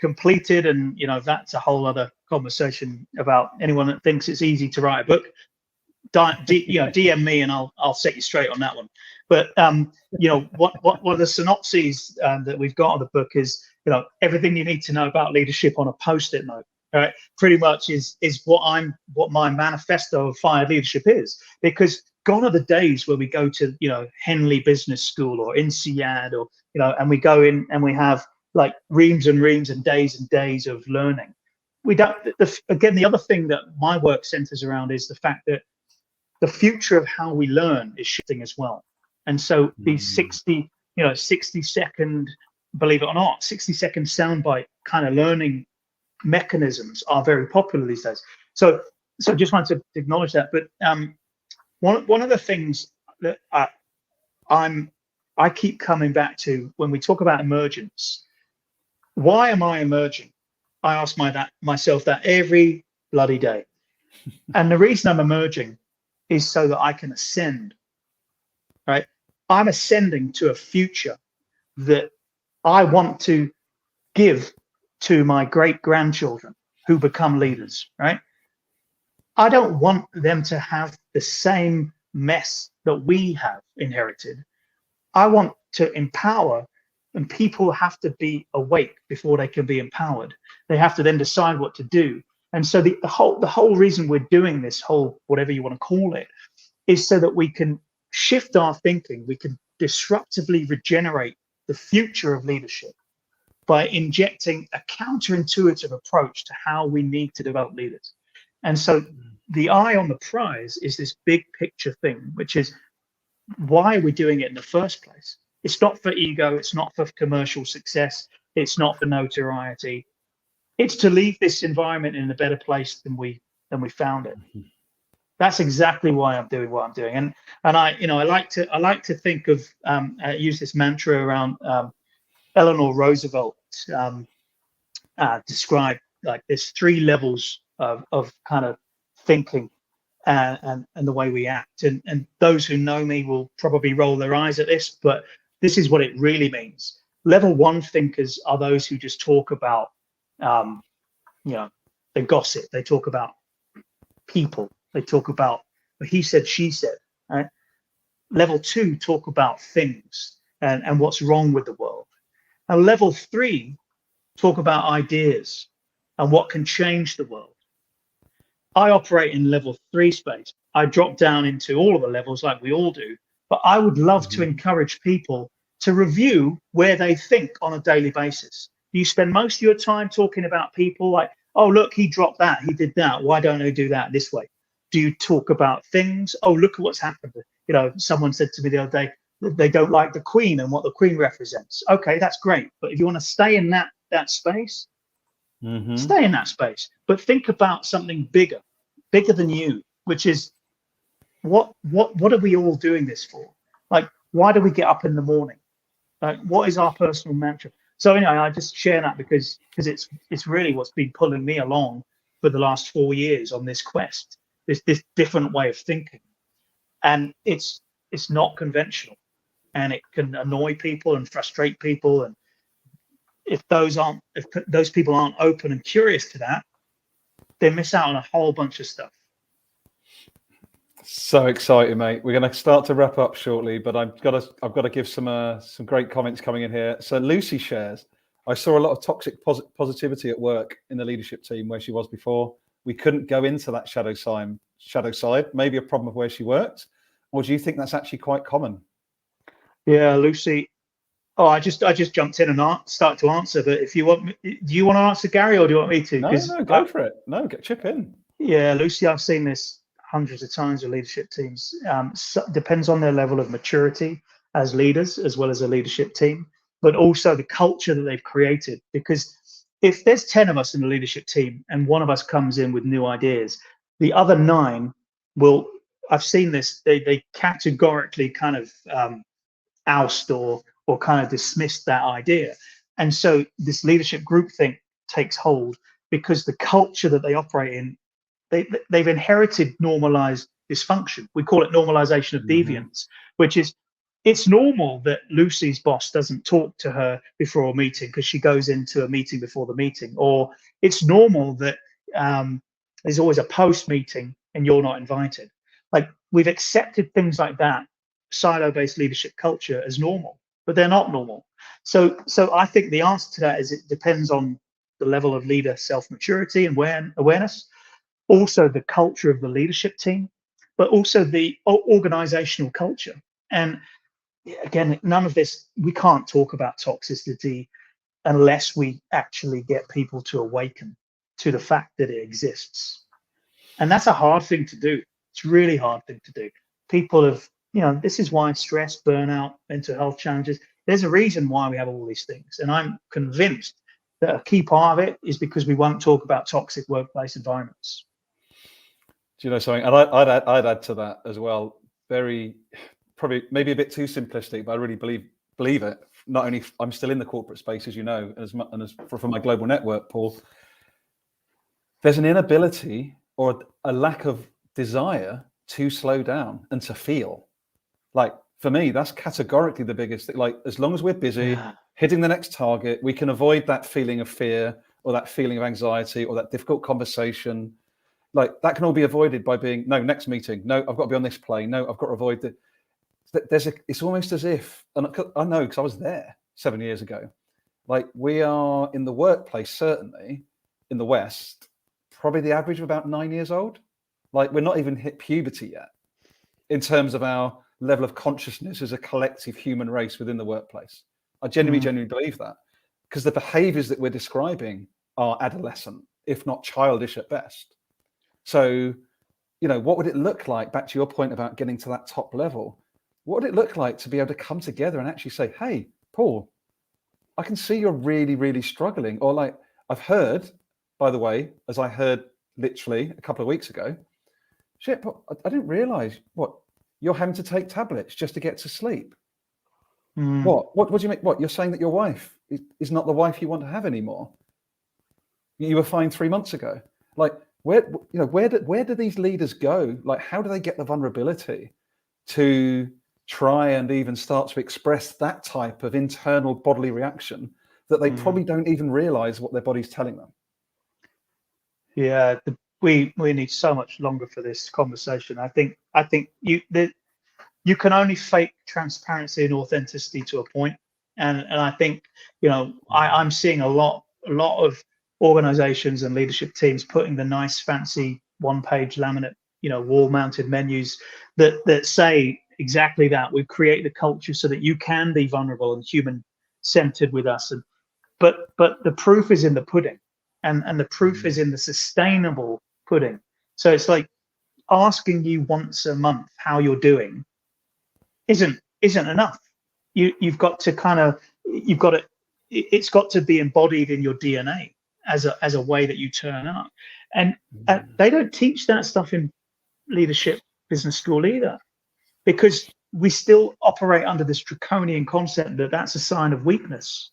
completed, and that's a whole other conversation about anyone that thinks it's easy to write a book. DM me and I'll set you straight on that one. But one of the synopses that we've got on the book is everything you need to know about leadership on a post-it note. Right, pretty much is what my manifesto of fired leadership is. Because gone are the days where we go to Henley Business School or INSEAD or and we go in and we have like reams and reams and days of learning. We don't. Again, the other thing that my work centers around is the fact that the future of how we learn is shifting as well. And so these 60 second, believe it or not, 60-second soundbite kind of learning mechanisms are very popular these days. So just wanted to acknowledge that. But one of the things that I keep coming back to when we talk about emergence, why am I emerging? I ask myself that every bloody day. And the reason I'm emerging is so that I can ascend, right? I'm ascending to a future that I want to give to my great-grandchildren who become leaders, right? I don't want them to have the same mess that we have inherited. I want to empower and people have to be awake before they can be empowered. They have to then decide what to do. And so the whole reason we're doing this whole, whatever you want to call it, is so that we can shift our thinking. We can disruptively regenerate the future of leadership by injecting a counterintuitive approach to how we need to develop leaders. And so the eye on the prize is this big picture thing, which is, why are we doing it in the first place? It's not for ego. It's not for commercial success. It's not for notoriety. It's to leave this environment in a better place than we found it. That's exactly why I'm doing what I'm doing. And I like to think of I use this mantra around Eleanor Roosevelt described, like, there's 3 levels of kind of thinking and the way we act. And those who know me will probably roll their eyes at this, but this is what it really means. Level 1 thinkers are those who just talk about, they gossip. They talk about people. They talk about he said, she said. Right? Level 2 talk about things and what's wrong with the world. And level 3 talk about ideas and what can change the world. I operate in level 3 space. I drop down into all of the levels like we all do, but I would love to encourage people to review where they think on a daily basis. You spend most of your time talking about people like, oh, look, he dropped that, he did that. Why don't they do that this way? Do you talk about things? Oh, look at what's happened. Someone said to me the other day that they don't like the Queen and what the Queen represents. Okay, that's great. But if you want to stay in that space, stay in that space. But think about something bigger than you, which is what are we all doing this for? Like, why do we get up in the morning? Like, what is our personal mantra? So anyway, I just share that because it's really what's been pulling me along for the last 4 years on this quest. This different way of thinking, and it's not conventional, and it can annoy people and frustrate people. And if those people aren't open and curious to that, they miss out on a whole bunch of stuff. So exciting, mate. We're going to start to wrap up shortly, but I've got to give some great comments coming in here. So Lucy shares, I saw a lot of toxic positivity at work in the leadership team where she was before. We couldn't go into that shadow side, maybe a problem of where she worked, or do you think that's actually quite common? Yeah, Lucy. Oh, I just jumped in and start to answer. But if you want, do you want to answer, Gary, or do you want me to? No, go for it. No, chip in. Yeah, Lucy, I've seen this hundreds of times with leadership teams. Depends on their level of maturity as leaders, as well as a leadership team, but also the culture that they've created. Because if there's 10 of us in the leadership team and one of us comes in with new ideas, the other 9 will, I've seen this, they categorically kind of oust or kind of dismiss that idea. And so this leadership groupthink takes hold because the culture that they operate in, they've inherited normalized dysfunction. We call it normalization of deviance, which is, it's normal that Lucy's boss doesn't talk to her before a meeting because she goes into a meeting before the meeting, or it's normal that there's always a post meeting and you're not invited. Like, we've accepted things like that, silo-based leadership culture, as normal, but they're not normal. So I think the answer to that is it depends on the level of leader self-maturity and awareness, also the culture of the leadership team, but also the organizational culture. And again, none of this, we can't talk about toxicity unless we actually get people to awaken to the fact that it exists. And that's a hard thing to do. It's a really hard thing to do. People have, this is why stress, burnout, mental health challenges, there's a reason why we have all these things. And I'm convinced that a key part of it is because we won't talk about toxic workplace environments. Do you know something? And I'd add to that as well. Probably maybe a bit too simplistic, but I really believe it. Not only I'm still in the corporate space, as you know, and as for my global network, Paul, there's an inability or a lack of desire to slow down and to feel. Like, for me, that's categorically the biggest thing. Like, as long as we're busy hitting the next target, we can avoid that feeling of fear or that feeling of anxiety or that difficult conversation. Like, that can all be avoided by being, no, next meeting, no, I've got to be on this plane, no, I've got to avoid the. It's almost as if, and I know because I was there, 7 years ago. Like, we are in the workplace, certainly in the West, probably the average of about 9 years old. Like, we're not even hit puberty yet in terms of our level of consciousness as a collective human race within the workplace. I genuinely believe that, because the behaviors that we're describing are adolescent, if not childish at best. So, you know, what would it look like, back to your point about getting to that top level, what would it look like to be able to come together and actually say, hey, Paul, I can see you're really, really struggling. Or like, I've heard, by the way, as I heard literally a couple of weeks ago, shit, but I didn't realize, what, you're having to take tablets just to get to sleep. What do you make? What, you're saying that your wife is not the wife you want to have anymore? You were fine 3 months ago. Like, where do these leaders go? Like, how do they get the vulnerability to try and even start to express that type of internal bodily reaction that they probably don't even realize what their body's telling them? Yeah, we need so much longer for this conversation. I think you can only fake transparency and authenticity to a point, and I think, you know, I'm seeing a lot of organizations and leadership teams putting the nice fancy one-page laminate, you know, wall-mounted menus that say exactly that. We create the culture so that you can be vulnerable and human-centered with us, but the proof is in the pudding, and the proof is in the sustainable pudding. So it's like asking you once a month how you're doing isn't enough. You've got to it's got to be embodied in your DNA as a way that you turn up. And they don't teach that stuff in leadership business school either, because we still operate under this draconian concept that that's a sign of weakness.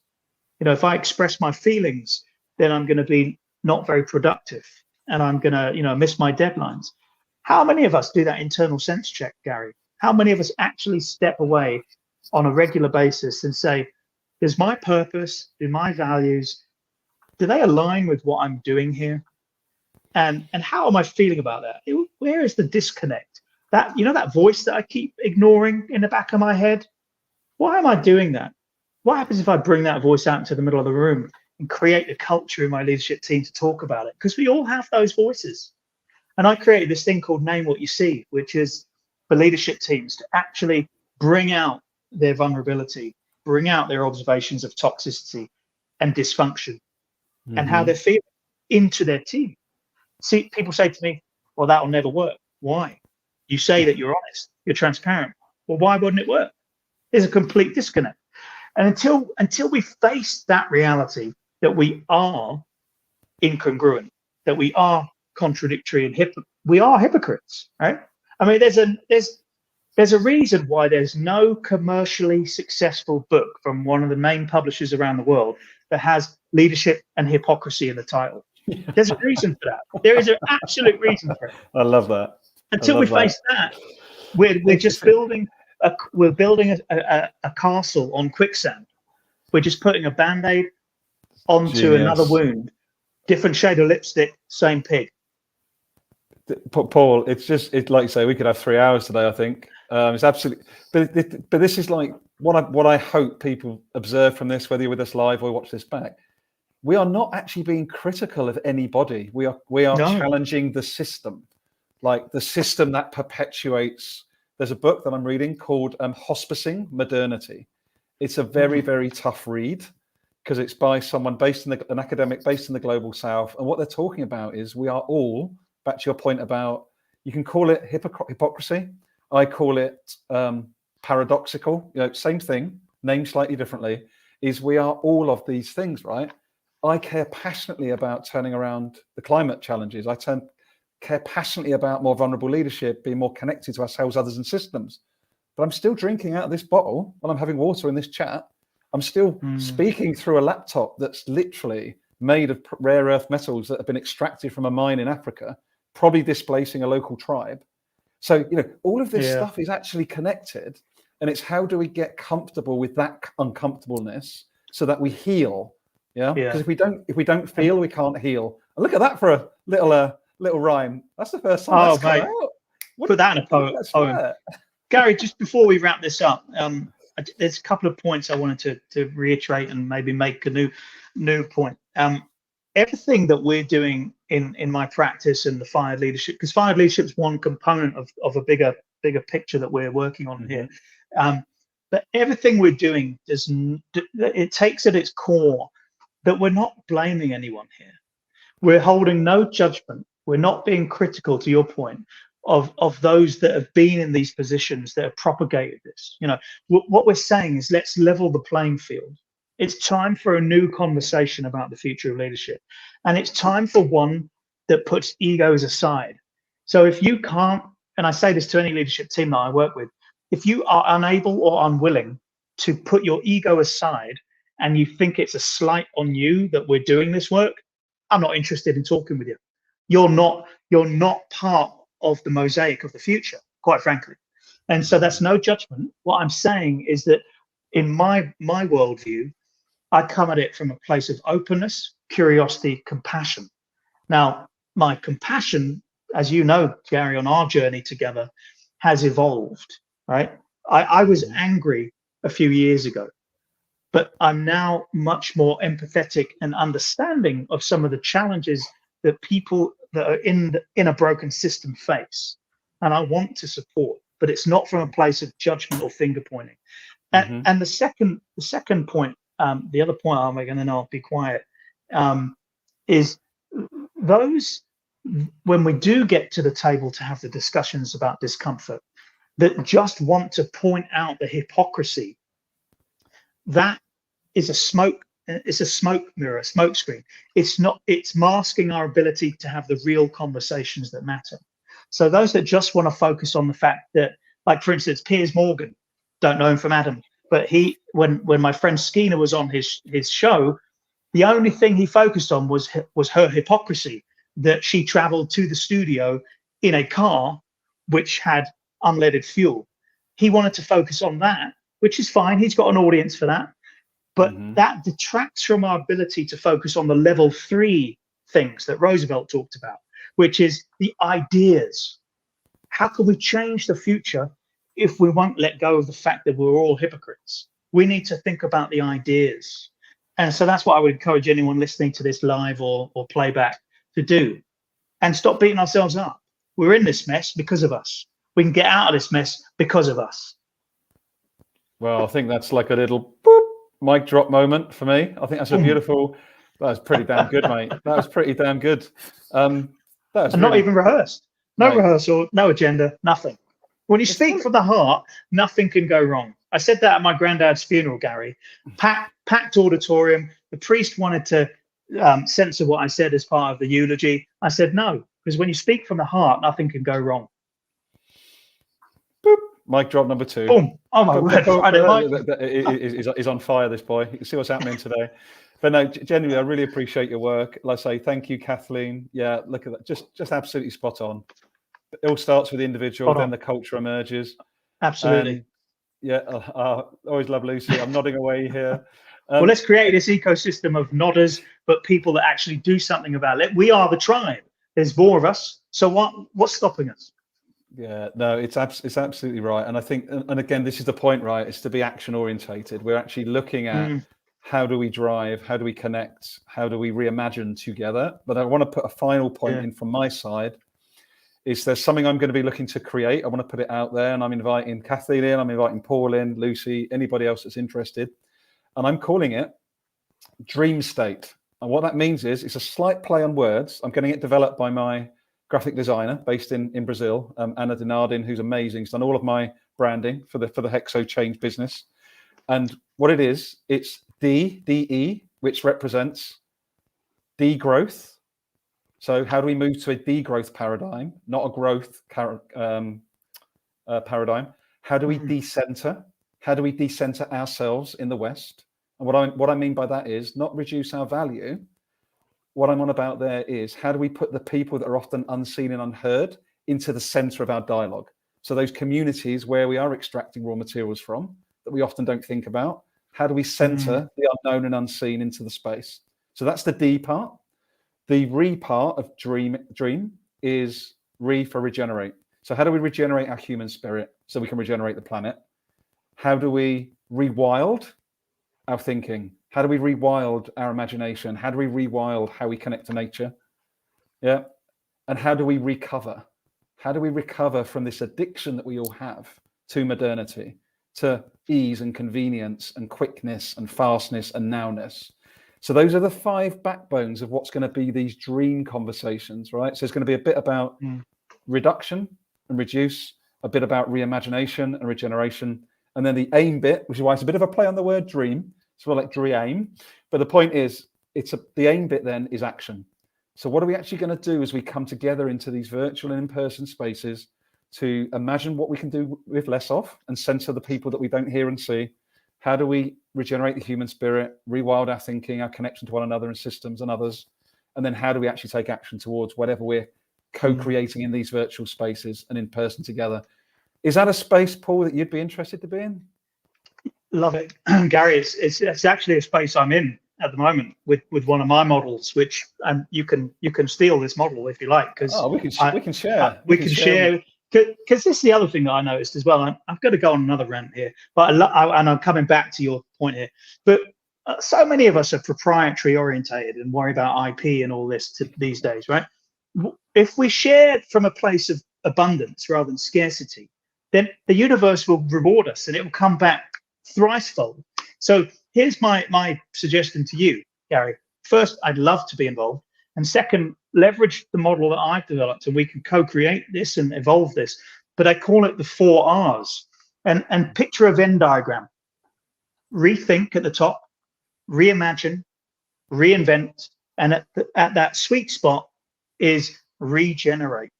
You know, if I express my feelings, then I'm going to be not very productive, and I'm going to, you know, miss my deadlines. How many of us do that internal sense check, Gary? How many of us actually step away on a regular basis and say, does my purpose, do my values, do they align with what I'm doing here? And how am I feeling about that? Where is the disconnect? That, you know, that voice that I keep ignoring in the back of my head, why am I doing that? What happens if I bring that voice out into the middle of the room and create a culture in my leadership team to talk about it? Because we all have those voices. And I created this thing called Name What You See, which is for leadership teams to actually bring out their vulnerability, bring out their observations of toxicity and dysfunction and how they're feeling into their team. See, people say to me, well, that will never work. Why? You say that you're honest, you're transparent. Well, why wouldn't it work? There's a complete disconnect. And until we face that reality that we are incongruent, that we are contradictory and we are hypocrites, right? I mean, there's a reason why there's no commercially successful book from one of the main publishers around the world that has leadership and hypocrisy in the title. There's a reason for that. There is an absolute reason for it. I love that. Until we face that, we're just building a castle on quicksand. We're just putting a band-aid onto another wound, different shade of lipstick, same pig. Paul, it's like you say, we could have 3 hours today, I think. It's absolutely, but this is like what I hope people observe from this, whether you're with us live or watch this back. We are not actually being critical of anybody. We are challenging the system, like the system that perpetuates. There's a book that I'm reading called Hospicing Modernity. It's a very, very tough read because it's by someone an academic based in the global south. And what they're talking about is we are all, back to your point about, you can call it hypocrisy. I call it paradoxical, you know, same thing, named slightly differently, is we are all of these things, right? I care passionately about turning around the climate challenges. I care passionately about more vulnerable leadership, being more connected to ourselves, others, and systems. But I'm still drinking out of this bottle while I'm having water in this chat. I'm still speaking through a laptop that's literally made of rare earth metals that have been extracted from a mine in Africa, probably displacing a local tribe. So, you know, all of this stuff is actually connected, and it's how do we get comfortable with that uncomfortableness so that we heal. Yeah. Because if we don't feel, we can't heal. And look at that for a little rhyme. That's the first time that's come out. Put that in a poem. Gary, just before we wrap this up, there's a couple of points I wanted to reiterate and maybe make a new point. Everything that we're doing in my practice and the fired leadership, because fired leadership is one component of a bigger picture that we're working on here. But everything we're doing it takes at its core that we're not blaming anyone here. We're holding no judgment. We're not being critical, to your point, of those that have been in these positions that have propagated this. You know, what we're saying is let's level the playing field. It's time for a new conversation about the future of leadership. And it's time for one that puts egos aside. So if you can't, and I say this to any leadership team that I work with, if you are unable or unwilling to put your ego aside and you think it's a slight on you that we're doing this work, I'm not interested in talking with you. You're not part of the mosaic of the future, quite frankly. And so that's no judgment. What I'm saying is that in my worldview, I come at it from a place of openness, curiosity, compassion. Now, my compassion, as you know, Gary, on our journey together, has evolved, right? I was angry a few years ago, but I'm now much more empathetic and understanding of some of the challenges that people that are in a broken system face. And I want to support, but it's not from a place of judgment or finger pointing. And the second point, the other point I'll make, and then I'll be quiet, is those, when we do get to the table to have the discussions about discomfort, that just want to point out the hypocrisy, that is a smoke mirror, a smoke screen. It's masking our ability to have the real conversations that matter. So those that just want to focus on the fact that, like for instance, Piers Morgan, don't know him from Adam, but when my friend Skeena was on his show, the only thing he focused on was her hypocrisy, that she traveled to the studio in a car which had unleaded fuel. He wanted to focus on that, which is fine. He's got an audience for that. But that detracts from our ability to focus on the level 3 things that Roosevelt talked about, which is the ideas. How can we change the future if we won't let go of the fact that we're all hypocrites? We need to think about the ideas. And so that's what I would encourage anyone listening to this live or playback to do. And stop beating ourselves up. We're in this mess because of us. We can get out of this mess because of us. Well, I think that's like a little boop, mic drop moment for me. I think that's a beautiful. That was pretty damn good, mate. That was pretty damn good. That was and really, not even rehearsed. No mate. rehearsal, no agenda, nothing. When you speak from the heart, nothing can go wrong. I said that at my granddad's funeral, Gary. Packed auditorium. The priest wanted to censor what I said as part of the eulogy. I said no, because when you speak from the heart, nothing can go wrong. Boop. Mic drop number 2. Boom. Oh my word. He's on fire, this boy. You can see what's happening today. But no, genuinely, I really appreciate your work. Like I say, thank you, Kathleen. Yeah, look at that. Just absolutely spot on. It all starts with the individual, then the culture emerges. Absolutely. Always love Lucy. I'm nodding away here. Well, let's create this ecosystem of nodders, but people that actually do something about it. We are the tribe. There's more of us. So what's stopping us? Yeah, no, it's absolutely right. And I think, and again, this is the point, right? It's to be action orientated. We're actually looking at how do we drive, how do we connect, how do we reimagine together. But I want to put a final point in from my side. Is there's something I'm going to be looking to create. I want to put it out there, and I'm inviting Kathleen in, I'm inviting Paul in, Lucy, anybody else that's interested. And I'm calling it Dream State. And what that means is it's a slight play on words. I'm getting it developed by my graphic designer based in Brazil, Anna Dinardin, who's amazing. She's done all of my branding for the Hexo Change business. And what it is, it's DE, which represents degrowth. So how do we move to a degrowth paradigm, not a growth paradigm? How do we decenter? How do we decenter ourselves in the West? And what I mean by that is not reduce our value. What I'm on about there is how do we put the people that are often unseen and unheard into the center of our dialogue? So those communities where we are extracting raw materials from that we often don't think about, how do we center the unknown and unseen into the space? So that's the D part. The re part of dream is re for regenerate. So how do we regenerate our human spirit so we can regenerate the planet? How do we rewild our thinking? How do we rewild our imagination? How do we rewild how we connect to nature? Yeah. And how do we recover? How do we recover from this addiction that we all have to modernity, to ease and convenience and quickness and fastness and nowness? So those are the 5 backbones of what's going to be these dream conversations, right? So it's going to be a bit about reduction and reduce, a bit about reimagination and regeneration, and then the aim bit, which is why it's a bit of a play on the word dream. It's more like dream. But the point is, the aim bit then is action. So what are we actually going to do as we come together into these virtual and in-person spaces to imagine what we can do with less of and center the people that we don't hear and see? How do we regenerate the human spirit, rewild our thinking, our connection to one another and systems and others? And then how do we actually take action towards whatever we're co-creating in these virtual spaces and in person together? Is that a space, Paul, that you'd be interested to be in? Love it. Gary, it's actually a space I'm in at the moment with one of my models, which you can steal this model if you like, because we can share. We can share. Because this is the other thing that I noticed as well. I've got to go on another rant here, but and I'm coming back to your point here. But so many of us are proprietary orientated and worry about IP and all this these days, right? If we share from a place of abundance rather than scarcity, then the universe will reward us and it will come back thricefold. So here's my suggestion to you, Gary. First, I'd love to be involved. And second, leverage the model that I've developed and we can co-create this and evolve this. But I call it the 4 R's. And picture a Venn diagram. Rethink at the top, reimagine, reinvent, and at that sweet spot is regenerate.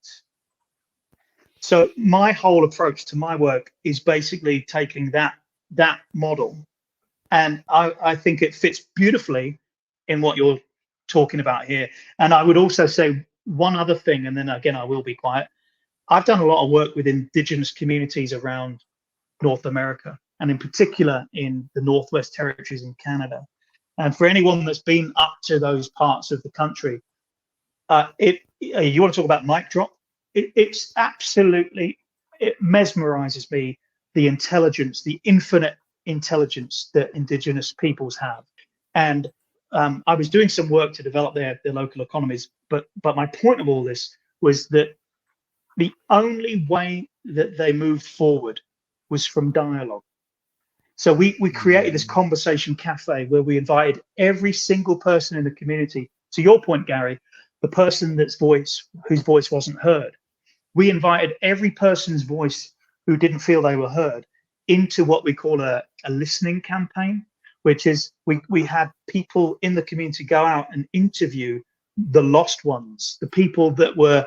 So my whole approach to my work is basically taking that model, and I think it fits beautifully in what you're talking about here. And I would also say one other thing, and then again I will be quiet. I've done a lot of work with indigenous communities around North America, and in particular in the Northwest Territories in Canada. And for anyone that's been up to those parts of the country, you want to talk about mic drop? It's absolutely, it mesmerizes me, the intelligence, the infinite intelligence that indigenous peoples have. And I was doing some work to develop their local economies, but my point of all this was that the only way that they moved forward was from dialogue. So we created this conversation cafe where we invited every single person in the community. To your point, Gary, the person whose voice wasn't heard. We invited every person's voice who didn't feel they were heard into what we call a listening campaign, which is we had people in the community go out and interview the lost ones, the people that were,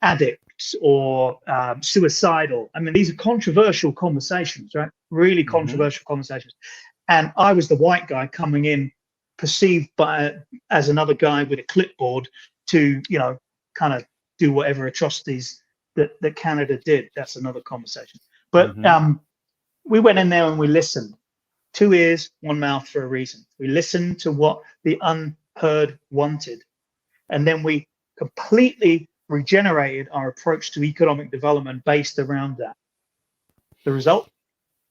addicts or suicidal. I mean, these are controversial conversations, right? Really controversial conversations. And I was the white guy coming in, perceived as another guy with a clipboard to, kind of do whatever atrocities that Canada did. That's another conversation. But we went in there and we listened. 2 ears, 1 mouth for a reason. We listened to what the unheard wanted. And then we completely regenerated our approach to economic development based around that. The result?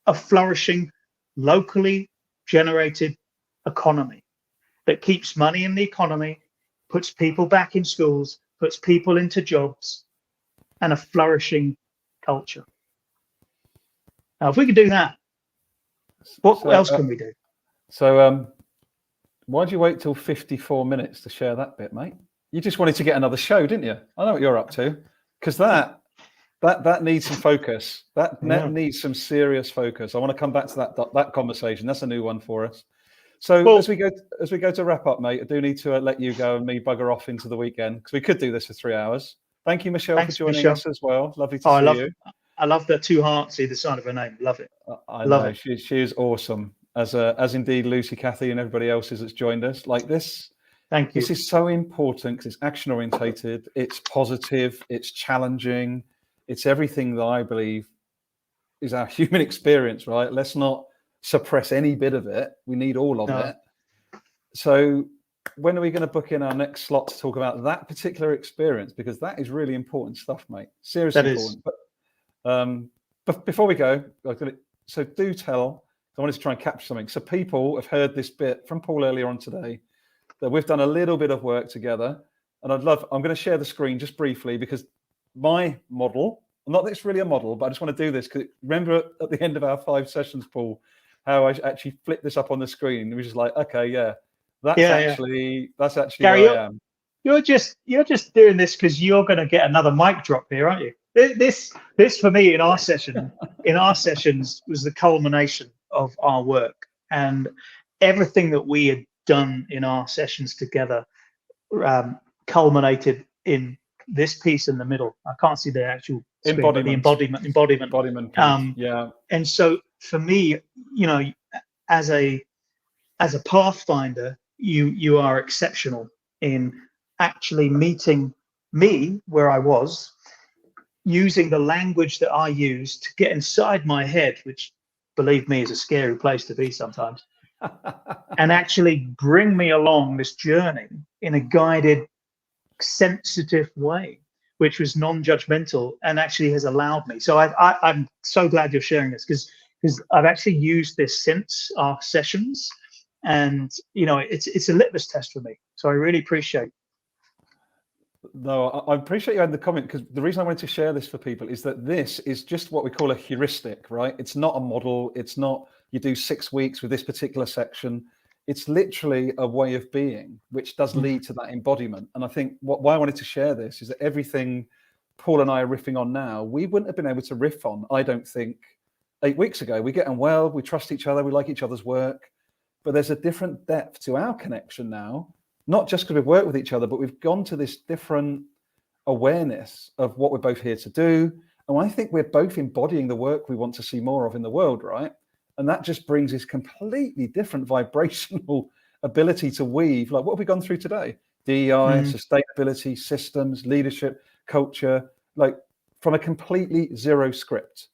A flourishing, locally generated economy that keeps money in the economy, puts people back in schools, puts people into jobs, and a flourishing culture. Now, if we can do that, what else can we do? So why'd you wait till 54 minutes to share that bit, mate? You just wanted to get another show, didn't you? I know what you're up to, because that needs some focus. That needs some serious focus. I want to come back to that conversation. That's a new one for us. So as we go to wrap up, mate, I do need to let you go and me bugger off into the weekend, because we could do this for 3 hours. Thank you, Michelle, for joining us as well. Lovely to see you. I love the 2 hearts either side of her name. Love it. I love it. She is awesome, as indeed Lucy, Kathy, and everybody else that's joined us. Like this. Thank you. This is so important because it's action orientated. It's positive. It's challenging. It's everything that I believe is our human experience. Right? Let's not suppress any bit of it. We need all of it. So when are we going to book in our next slot to talk about that particular experience? Because that is really important stuff, mate. Seriously important. But before we go, so do tell So I wanted to try and capture something. So people have heard this bit from Paul earlier on today, that we've done a little bit of work together. And I'm going to share the screen just briefly, because my model, not that it's really a model, but I just want to do this because remember at the end of our 5 sessions, Paul, how I actually flipped this up on the screen. It was just like, okay, that's actually Gary, where I am. You're just doing this because you're going to get another mic drop here, aren't you? This for me in our sessions was the culmination of our work, and everything that we had done in our sessions together culminated in this piece in the middle. I can't see the actual screen, embodiment. But the embodiment piece. And so for me, as a pathfinder, you are exceptional in actually meeting me where I was, using the language that I use to get inside my head, which, believe me, is a scary place to be sometimes, and actually bring me along this journey in a guided, sensitive way, which was non-judgmental and actually has allowed me. So I'm so glad you're sharing this, because I've actually used this since our sessions, and it's a litmus test for me. So I really appreciate. No, I appreciate you adding the comment, because the reason I wanted to share this for people is that this is just what we call a heuristic, right? It's not a model. It's not you do 6 weeks with this particular section. It's literally a way of being, which does lead to that embodiment. And I think why I wanted to share this is that everything Paul and I are riffing on now, we wouldn't have been able to riff on, I don't think, 8 weeks ago. We get on well, we trust each other, we like each other's work, but there's a different depth to our connection now. Not just because we've worked with each other, but we've gone to this different awareness of what we're both here to do. And I think we're both embodying the work we want to see more of in the world, right? And that just brings this completely different vibrational ability to weave. Like, what have we gone through today? DEI, sustainability, systems, leadership, culture, like from a completely zero script.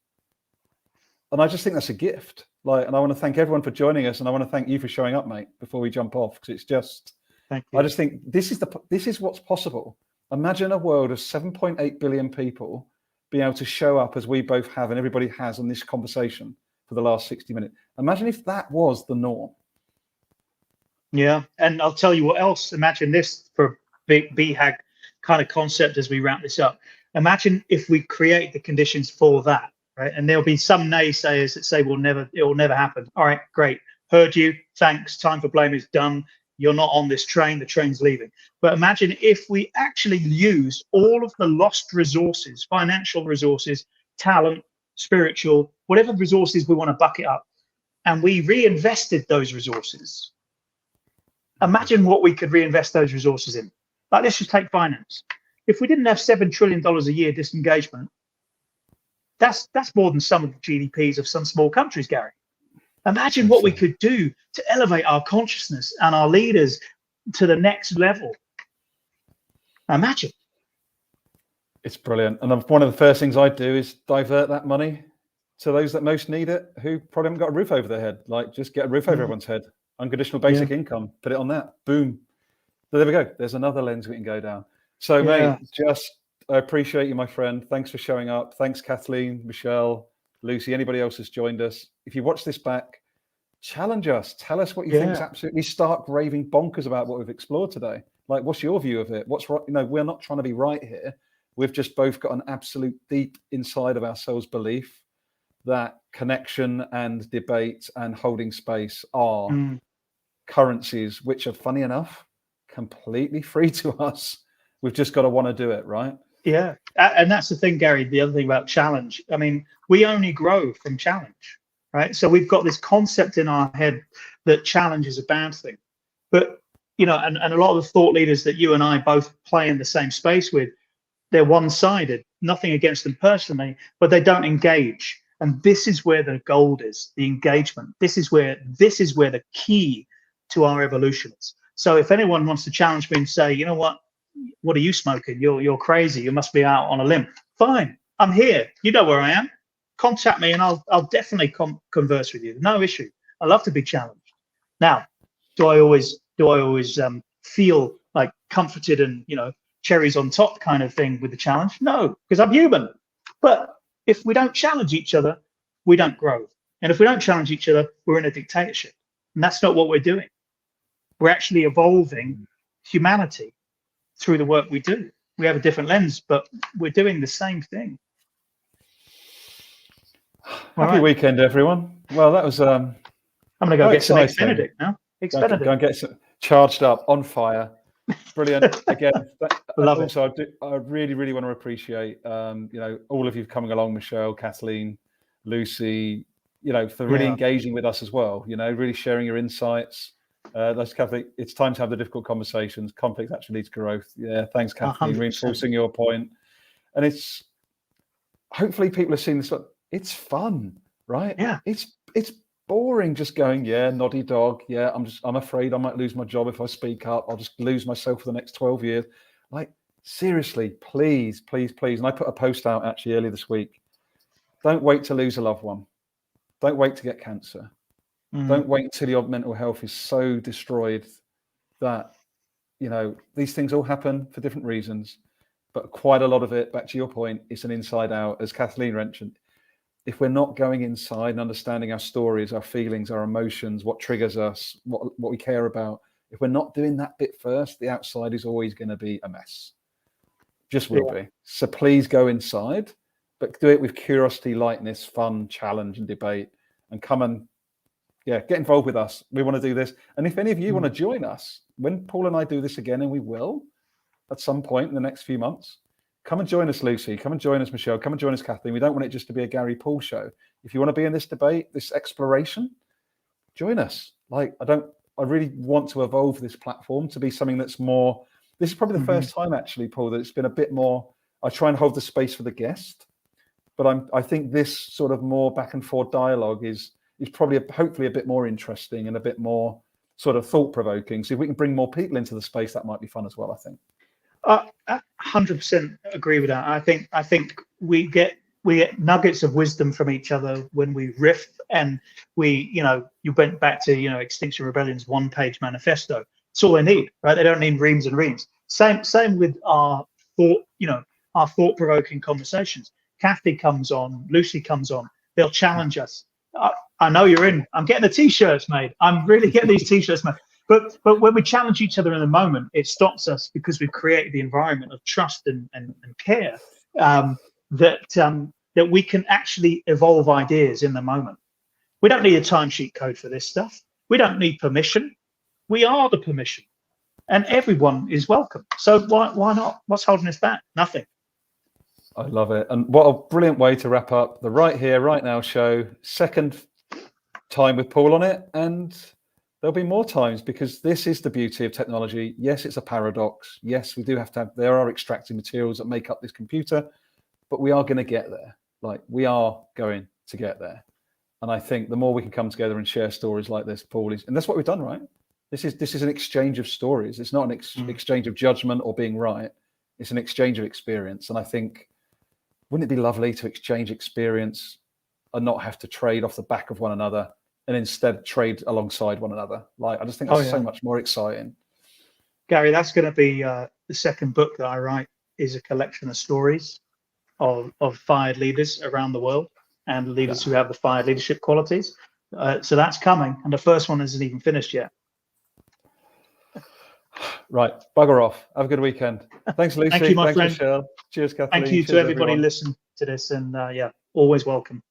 And I just think that's a gift. Like, and I want to thank everyone for joining us. And I want to thank you for showing up, mate, before we jump off, because it's just, thank you. I just think this is what's possible. Imagine a world of 7.8 billion people being able to show up as we both have and everybody has on this conversation for the last 60 minutes. Imagine if that was the norm. Yeah, and I'll tell you what else. Imagine this for a big BHAG kind of concept as we wrap this up. Imagine if we create the conditions for that, right? And there'll be some naysayers that say it will never happen. All right, great. Heard you. Thanks. Time for blame is done. You're not on this train. The train's leaving. But imagine if we actually used all of the lost resources, financial resources, talent, spiritual, whatever resources we want to bucket up, and we reinvested those resources. Imagine what we could reinvest those resources in. Like, let's just take finance. If we didn't have $7 trillion a year disengagement, that's more than some of the GDPs of some small countries, Gary. Imagine what we could do to elevate our consciousness and our leaders to the next level. Imagine. It's brilliant. And one of the first things I do is divert that money to those that most need it, who probably haven't got a roof over their head. Like, just get a roof over everyone's head. Unconditional basic income. Put it on that. Boom. So there we go. There's another lens we can go down. So, mate, I appreciate you, my friend. Thanks for showing up. Thanks, Kathleen, Michelle, Lucy, anybody else has joined us. If you watch this back, challenge us. Tell us what you think is absolutely stark, raving bonkers about what we've explored today. Like, what's your view of it? What's right? We're not trying to be right here. We've just both got an absolute deep inside of ourselves belief that connection and debate and holding space are currencies which are, funny enough, completely free to us. We've just got to want to do it, right? Yeah. And that's the thing, Gary, the other thing about challenge. I mean, we only grow from challenge, right? So we've got this concept in our head that challenge is a bad thing. But, and a lot of the thought leaders that you and I both play in the same space with, they're one-sided, nothing against them personally, but they don't engage. And this is where the gold is, the engagement. This is where the key to our evolution is. So if anyone wants to challenge me and say, you know what are you smoking? You're crazy. You must be out on a limb. Fine, I'm here. You know where I am. Contact me, and I'll definitely converse with you. No issue. I love to be challenged. Now, do I always feel like comforted and cherries on top kind of thing with the challenge? No, because I'm human. But if we don't challenge each other, we don't grow. And if we don't challenge each other, we're in a dictatorship. And that's not what we're doing. We're actually evolving humanity through the work we do. We have a different lens, but we're doing the same thing. Happy weekend, everyone. Well, that was I'm going to go get some Eggs Benedict now. Eggs Benedict. Go and get some charged up, on fire. Brilliant. Again, Love it. I really, really want to appreciate all of you coming along, Michelle, Kathleen, Lucy, for really engaging with us as well, really sharing your insights. That's Kathleen. It's time to have the difficult conversations. Conflict actually leads to growth. Yeah, thanks, Kathleen, 100%. Reinforcing your point. And it's hopefully people are seeing this. It's fun, right? Yeah. It's boring just going, noddy dog. Yeah, I'm afraid I might lose my job if I speak up. I'll just lose myself for the next 12 years. Like, seriously, please, please, please. And I put a post out actually earlier this week. Don't wait to lose a loved one. Don't wait to get cancer. Don't wait until your mental health is so destroyed that, these things all happen for different reasons. But quite a lot of it, back to your point, is an inside out, as Kathleen mentioned. If we're not going inside and understanding our stories, our feelings, our emotions, what triggers us, what we care about, if we're not doing that bit first, the outside is always going to be a mess. Just will be. So please go inside, but do it with curiosity, lightness, fun, challenge, and debate, and come and get involved with us. We want to do this. And if any of you want to join us, when Paul and I do this again, and we will at some point in the next few months, come and join us, Lucy. Come and join us, Michelle. Come and join us, Kathleen. We don't want it just to be a Gary Paul show. If you want to be in this debate, this exploration, join us. I really want to evolve this platform to be something that's more. This is probably the first time, actually, Paul, that it's been a bit more. I try and hold the space for the guest, but I think this sort of more back and forth dialogue is probably hopefully a bit more interesting and a bit more sort of thought provoking. So if we can bring more people into the space, that might be fun as well, I think. 100% agree with that. I think we get nuggets of wisdom from each other when we riff, and you went back to Extinction Rebellion's one-page manifesto. It's all they need, right? They don't need reams and reams. Same with our thought-provoking conversations. Kathy comes on, Lucy comes on. They'll challenge us. I know you're in. I'm getting the t-shirts made. I'm really getting these t-shirts made. But when we challenge each other in the moment, it stops us because we've created the environment of trust and care that we can actually evolve ideas in the moment. We don't need a timesheet code for this stuff. We don't need permission. We are the permission, and everyone is welcome. So why not? What's holding us back? Nothing. I love it. And what a brilliant way to wrap up the Right Here, Right Now show. Second time with Paul on it, and there'll be more times, because this is the beauty of technology. Yes, it's a paradox. Yes, we do have to have, there are extracting materials that make up this computer, but we are going to get there. We are going to get there. And I think the more we can come together and share stories like this, Paul, and that's what we've done, right? This is an exchange of stories. It's not an exchange of judgment or being right. It's an exchange of experience. And I think, wouldn't it be lovely to exchange experience and not have to trade off the back of one another, and instead trade alongside one another? I just think that's so much more exciting. Gary, that's going to be the second book that I write, is a collection of stories of fired leaders around the world, and leaders who have the fired leadership qualities. So that's coming, and the first one isn't even finished yet. Right, bugger off. Have a good weekend. Thanks, Lucy. Thank you, my Thanks, friend. Michelle. Cheers, Kathleen. Thank you to everybody listening to this, and always welcome.